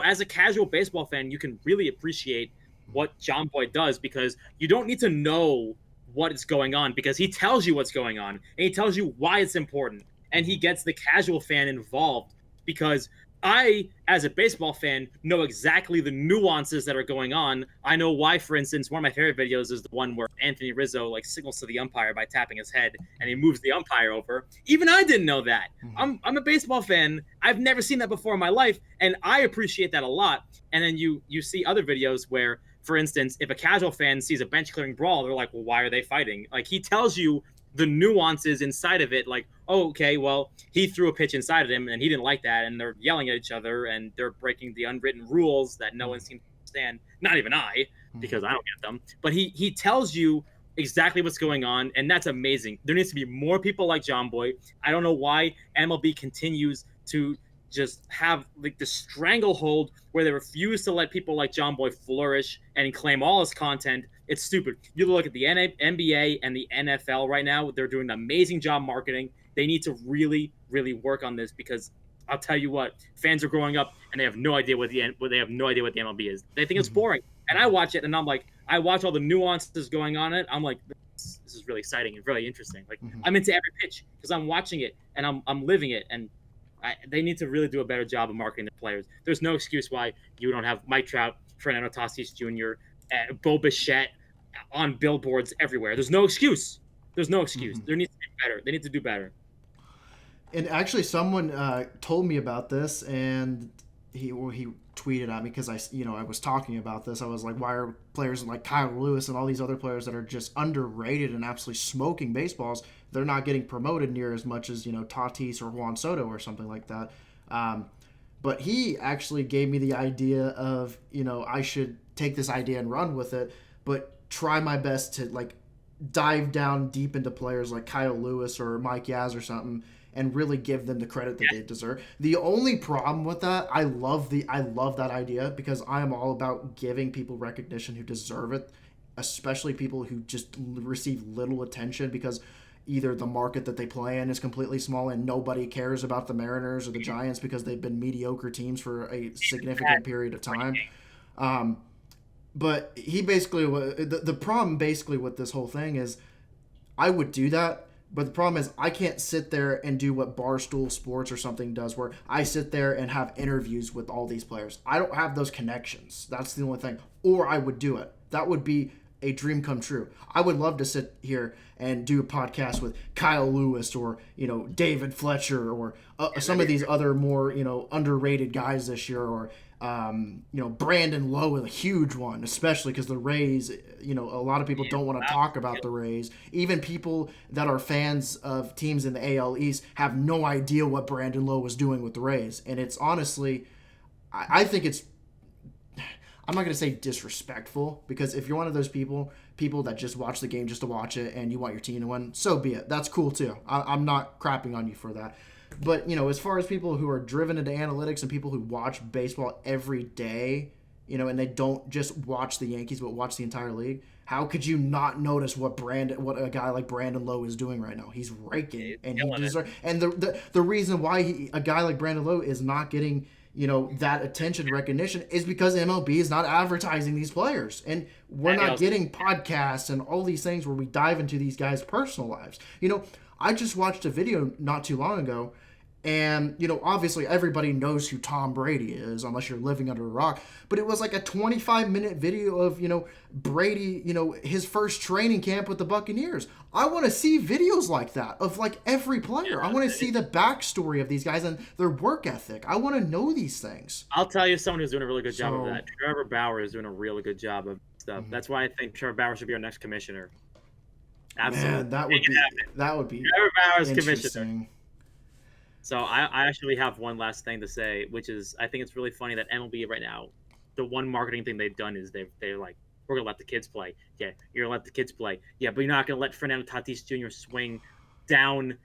as a casual baseball fan, you can really appreciate what John Boy does, because you don't need to know what is going on, because he tells you what's going on and he tells you why it's important, and he gets the casual fan involved, because I, as a baseball fan, know exactly the nuances that are going on. I know why, for instance, one of my favorite videos is the one where Anthony Rizzo signals to the umpire by tapping his head and he moves the umpire over. Even I didn't know that. I'm a baseball fan. I've never seen that before in my life, and I appreciate that a lot. And then you see other videos where, for instance, if a casual fan sees a bench clearing brawl, they're like, well, why are they fighting? He tells you the nuances inside of it, oh, okay, well, he threw a pitch inside of him and he didn't like that, and they're yelling at each other and they're breaking the unwritten rules that no one seems to understand. Not even I, because I don't get them. But he tells you exactly what's going on, and that's amazing. There needs to be more people like John Boy. I don't know why MLB continues to just have like the stranglehold where they refuse to let people like John Boy flourish and claim all his content. It's stupid. You look at the NBA and the NFL right now; they're doing an amazing job marketing. They need to really, really work on this because I'll tell you what, fans are growing up and they have no idea what the MLB is. They think it's boring, and I watch it and I'm like, I watch all the nuances going on in it. I'm like, this is really exciting and really interesting. Like I'm into every pitch because I'm watching it and I'm living it. And they need to really do a better job of marketing their players. There's no excuse why you don't have Mike Trout, Fernando Tatis Jr., Bo Bichette on billboards everywhere. There's no excuse. There's no excuse. There needs to be better. They need to do better. And actually, someone told me about this, and he tweeted at me because I was talking about this. I was like, why are players like Kyle Lewis and all these other players that are just underrated and absolutely smoking baseballs, they're not getting promoted near as much as Tatis or Juan Soto or something like that. But he actually gave me the idea of I should take this idea and run with it, but try my best to like dive down deep into players like Kyle Lewis or Mike Yaz or something, and really give them the credit that they deserve. The only problem with that, I love that idea because I am all about giving people recognition who deserve it, especially people who just receive little attention because either the market that they play in is completely small and nobody cares about the Mariners or the Giants because they've been mediocre teams for a significant period of time. But he basically, the problem basically with this whole thing is I would do that. But the problem is I can't sit there and do what Barstool Sports or something does where I sit there and have interviews with all these players. I don't have those connections. That's the only thing. Or I would do it. That would be a dream come true. I would love to sit here and do a podcast with Kyle Lewis or, David Fletcher or some of these other more, underrated guys this year or, Brandon Lowe is a huge one, especially because the Rays, a lot of people don't want to talk about the Rays. Even people that are fans of teams in the AL East have no idea what Brandon Lowe is doing with the Rays. And it's honestly, I think it's, I'm not going to say disrespectful because if you're one of those people that just watch the game just to watch it and you want your team to win, so be it. That's cool too. I'm not crapping on you for that. But, as far as people who are driven into analytics and people who watch baseball every day, and they don't just watch the Yankees but watch the entire league, how could you not notice what a guy like Brandon Lowe is doing right now? He's raking, and he deserves. And the reason why a guy like Brandon Lowe is not getting that attention recognition is because MLB is not advertising these players, and we're not getting podcasts and all these things where we dive into these guys' personal lives. I just watched a video not too long ago, and, obviously everybody knows who Tom Brady is, unless you're living under a rock. But it was like a 25-minute video of, Brady, his first training camp with the Buccaneers. I want to see videos like that of, like, every player. I want to see the backstory of these guys and their work ethic. I want to know these things. I'll tell you someone who's doing a really good job of that. Trevor Bauer is doing a really good job of stuff. That's why I think Trevor Bauer should be our next commissioner. Absolutely. Man, that would be Trevor Bauer's commissioner. So I actually have one last thing to say, which is I think it's really funny that MLB right now, the one marketing thing they've done is they're like, we're gonna let the kids play. Yeah, you're gonna let the kids play. Yeah, but you're not gonna let Fernando Tatis Jr. swing down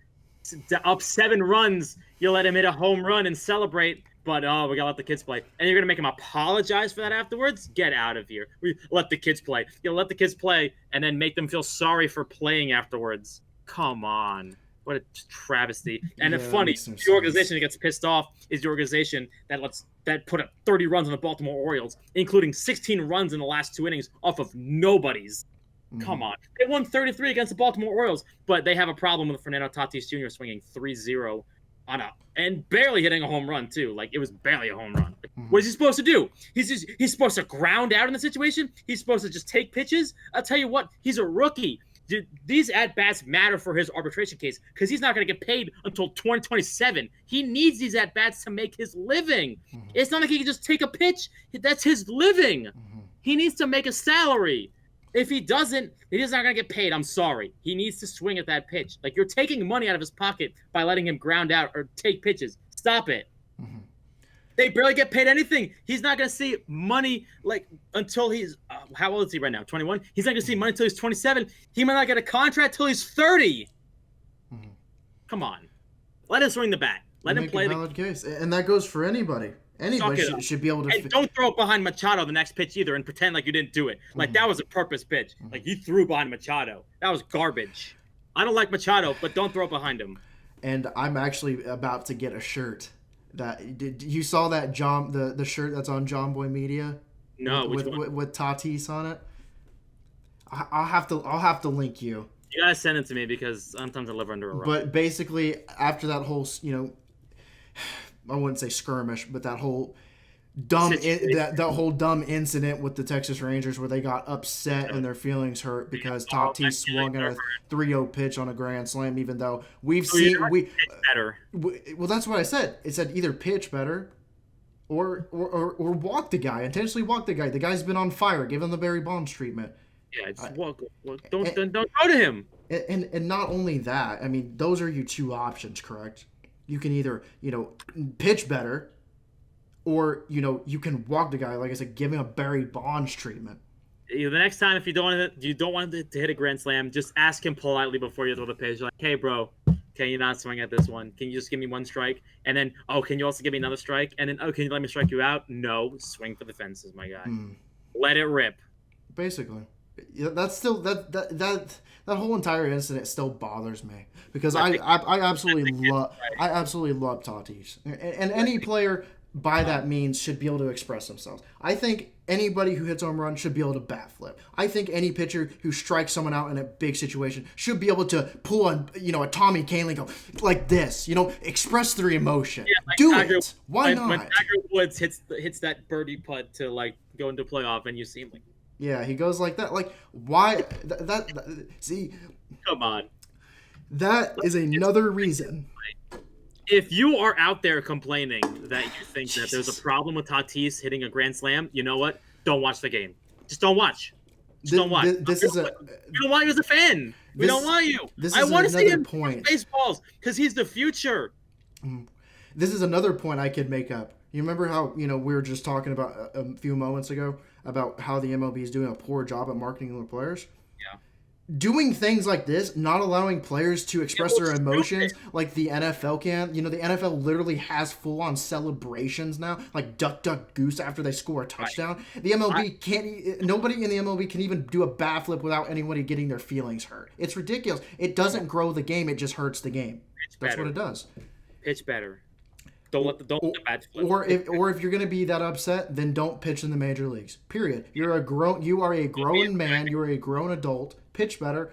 up 7 runs. You'll let him hit a home run and celebrate. But we gotta let the kids play, and you're gonna make him apologize for that afterwards. Get out of here. We let the kids play. You'll let the kids play, and then make them feel sorry for playing afterwards. Come on. What a travesty. And it's funny, the organization that gets pissed off is the organization that put up 30 runs on the Baltimore Orioles, including 16 runs in the last 2 innings off of nobody's. Come on. They won 33 against the Baltimore Orioles, but they have a problem with Fernando Tatis Jr. swinging 3-0 and barely hitting a home run too. Like, it was barely a home run. What is he supposed to do? He's supposed to ground out in the situation? He's supposed to just take pitches? I'll tell you what, he's a rookie. These at-bats matter for his arbitration case because he's not going to get paid until 2027. He needs these at-bats to make his living. It's not like he can just take a pitch. That's his living. He needs to make a salary. If he doesn't, he's not going to get paid. I'm sorry. He needs to swing at that pitch. Like, you're taking money out of his pocket by letting him ground out or take pitches. Stop it. They barely get paid anything. He's not gonna see money like until he's how old is he right now? 21. He's not gonna see money until he's 27. He might not get a contract till he's 30. Mm-hmm. Come on, let him swing the bat. Let him play a valid case, and that goes for anybody. Anybody should be able to. And don't throw it behind Machado the next pitch either, and pretend like you didn't do it. Like that was a purpose pitch. Like you threw behind Machado. That was garbage. I don't like Machado, but don't throw it behind him. And I'm actually about to get a shirt. Did you saw that the shirt that's on John Boy Media? No, with Tatis on it. I'll have to link you. You gotta send it to me because sometimes I live under a rock. But basically, after that whole I wouldn't say skirmish, but that whole dumb incident with the Texas Rangers where they got upset and their feelings hurt because Tatis swung at a 3-0 pitch on a grand slam, even though better. Well, that's what I said. It said either pitch better or walk the guy, intentionally walk the guy. The guy's been on fire. Give him the Barry Bonds treatment. Yeah, just walk. Don't go to him. And not only that, I mean, those are your two options, correct? You can either, pitch better, or, you can walk the guy, like I said, give him a Barry Bonds treatment. The next time, if you don't want to hit a grand slam, just ask him politely before you throw the pitch. You're like, hey, bro, can you not swing at this one? Can you just give me one strike? And then, can you also give me another strike? And then, can you let me strike you out? No, swing for the fences, my guy. Let it rip. Basically. That's still that whole entire incident still bothers me because I absolutely love Tatis, and any player by that means should be able to express themselves. I think anybody who hits home run should be able to bat flip. I think any pitcher who strikes someone out in a big situation should be able to pull a Tommy Kahnle, go like this, express their emotion. Yeah, like do Tiger, it. Why not? When Tiger Woods hits that birdie putt to go into playoff, and you see him like. Yeah, he goes like that. Like, why? See. Come on. That is another reason. If you are out there complaining that you think that there's a problem with Tatis hitting a grand slam, you know what? Don't watch the game. Just don't watch. Don't watch. We don't want you as a fan. We don't want you. I want to see him play baseballs because he's the future. This is another point I could make up. You remember how, we were just talking about a few moments ago about how the MLB is doing a poor job at marketing their players? Yeah. Doing things like this, not allowing players to express their emotions like the NFL can. The NFL literally has full-on celebrations now, like duck, duck, goose after they score a touchdown. Right. The MLB can't. Nobody in the MLB can even do a bat flip without anybody getting their feelings hurt. It's ridiculous. It doesn't grow the game. It just hurts the game. That's what it does. Pitch better. Don't let the bat flip. Or if you're gonna be that upset, then don't pitch in the major leagues. Period. You are a grown man. You are a grown adult. Pitch better,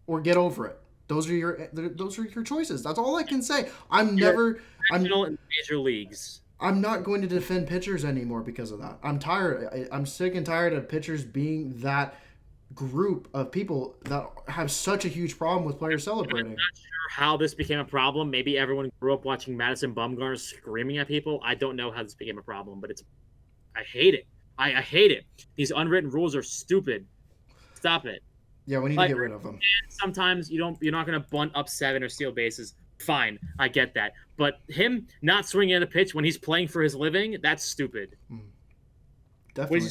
or get over it. Those are your choices. That's all I can say. I'm in major leagues. I'm not going to defend pitchers anymore because of that. I'm tired. I'm sick and tired of pitchers being that group of people that have such a huge problem with players celebrating. I'm not sure how this became a problem. Maybe everyone grew up watching Madison Bumgarner screaming at people. I don't know how this became a problem, but I hate it. I hate it. These unwritten rules are stupid. Stop it. Yeah, we need to get rid of them. Sometimes you're not going to bunt up 7 or steal bases. Fine, I get that. But him not swinging at a pitch when he's playing for his living, that's stupid. Definitely.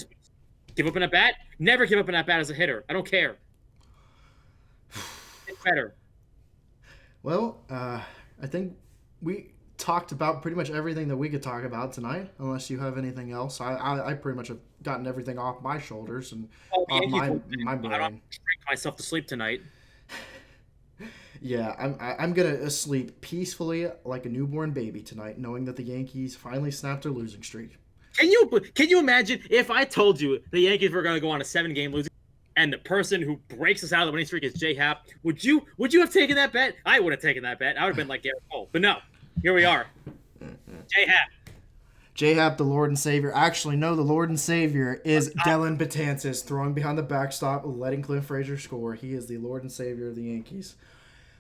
Give up an at-bat? Never give up an at-bat as a hitter. I don't care. It's better. Well, I think we talked about pretty much everything that we could talk about tonight, unless you have anything else. I pretty much have gotten everything off my shoulders and off my brain. I don't drink myself to sleep tonight. Yeah, I'm gonna sleep peacefully like a newborn baby tonight, knowing that the Yankees finally snapped their losing streak. Can you imagine if I told you the Yankees were going to go on a 7-game losing and the person who breaks us out of the winning streak is J Happ? Would you have taken that bet? I would have taken that bet. I would have been like Garrett Cole. But no, here we are. J Happ. J Happ, the Lord and Savior. Actually, no, the Lord and Savior is Dellin Betances throwing behind the backstop, letting Clint Frazier score. He is the Lord and Savior of the Yankees.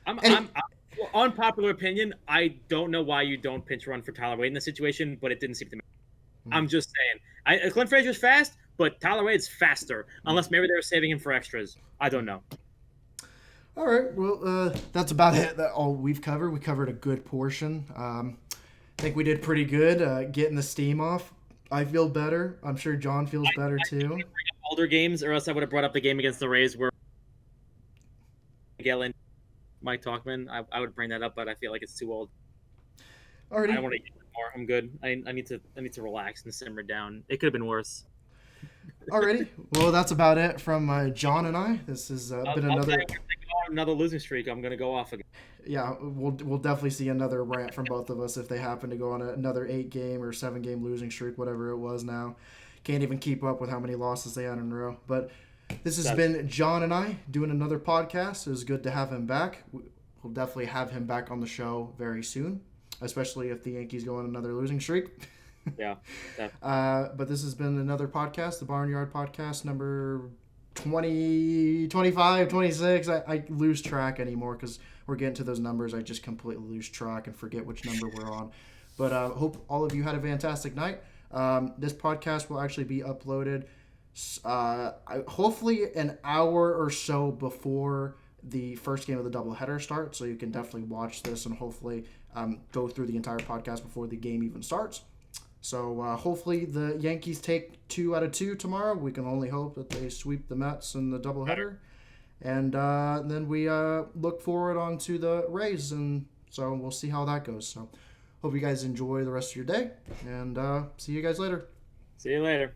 I'm unpopular opinion. I don't know why you don't pinch run for Tyler Wade in this situation, but it didn't seem to matter. I'm just saying. Clint Frazier's fast, but Tyler Wade's faster. Unless maybe they were saving him for extras. I don't know. All right. Well, that's about it. All we've covered. We covered a good portion. I think we did pretty good getting the steam off. I feel better. I'm sure John feels better I too. bring up older games, or else I would have brought up the game against the Rays where Miguel and Mike Talkman. I would bring that up, but I feel like it's too old. I don't Alrighty. want to get more. I'm good. I need to relax and simmer down. It could have been worse. Alrighty. Well, that's about it from John and I. This has been another. Another losing streak. I'm gonna go off again. Yeah, we'll definitely see another rant from both of us if they happen to go on another 8-game or 7-game losing streak, whatever it was now. Can't even keep up with how many losses they had in a row. But this has been John and I doing another podcast. It was good to have him back. We'll definitely have him back on the show very soon, especially if the Yankees go on another losing streak. Yeah. But this has been another podcast, the Barnyard Podcast, number 20, 25, 26. I lose track anymore because we're getting to those numbers. I just completely lose track and forget which number we're on. But hope all of you had a fantastic night. This podcast will actually be uploaded hopefully an hour or so before the first game of the doubleheader starts. So you can definitely watch this and hopefully go through the entire podcast before the game even starts. So hopefully the Yankees take 2 out of 2 tomorrow. We can only hope that they sweep the Mets in the doubleheader. And then we look forward onto the Rays. And so we'll see how that goes. So hope you guys enjoy the rest of your day. And see you guys later. See you later.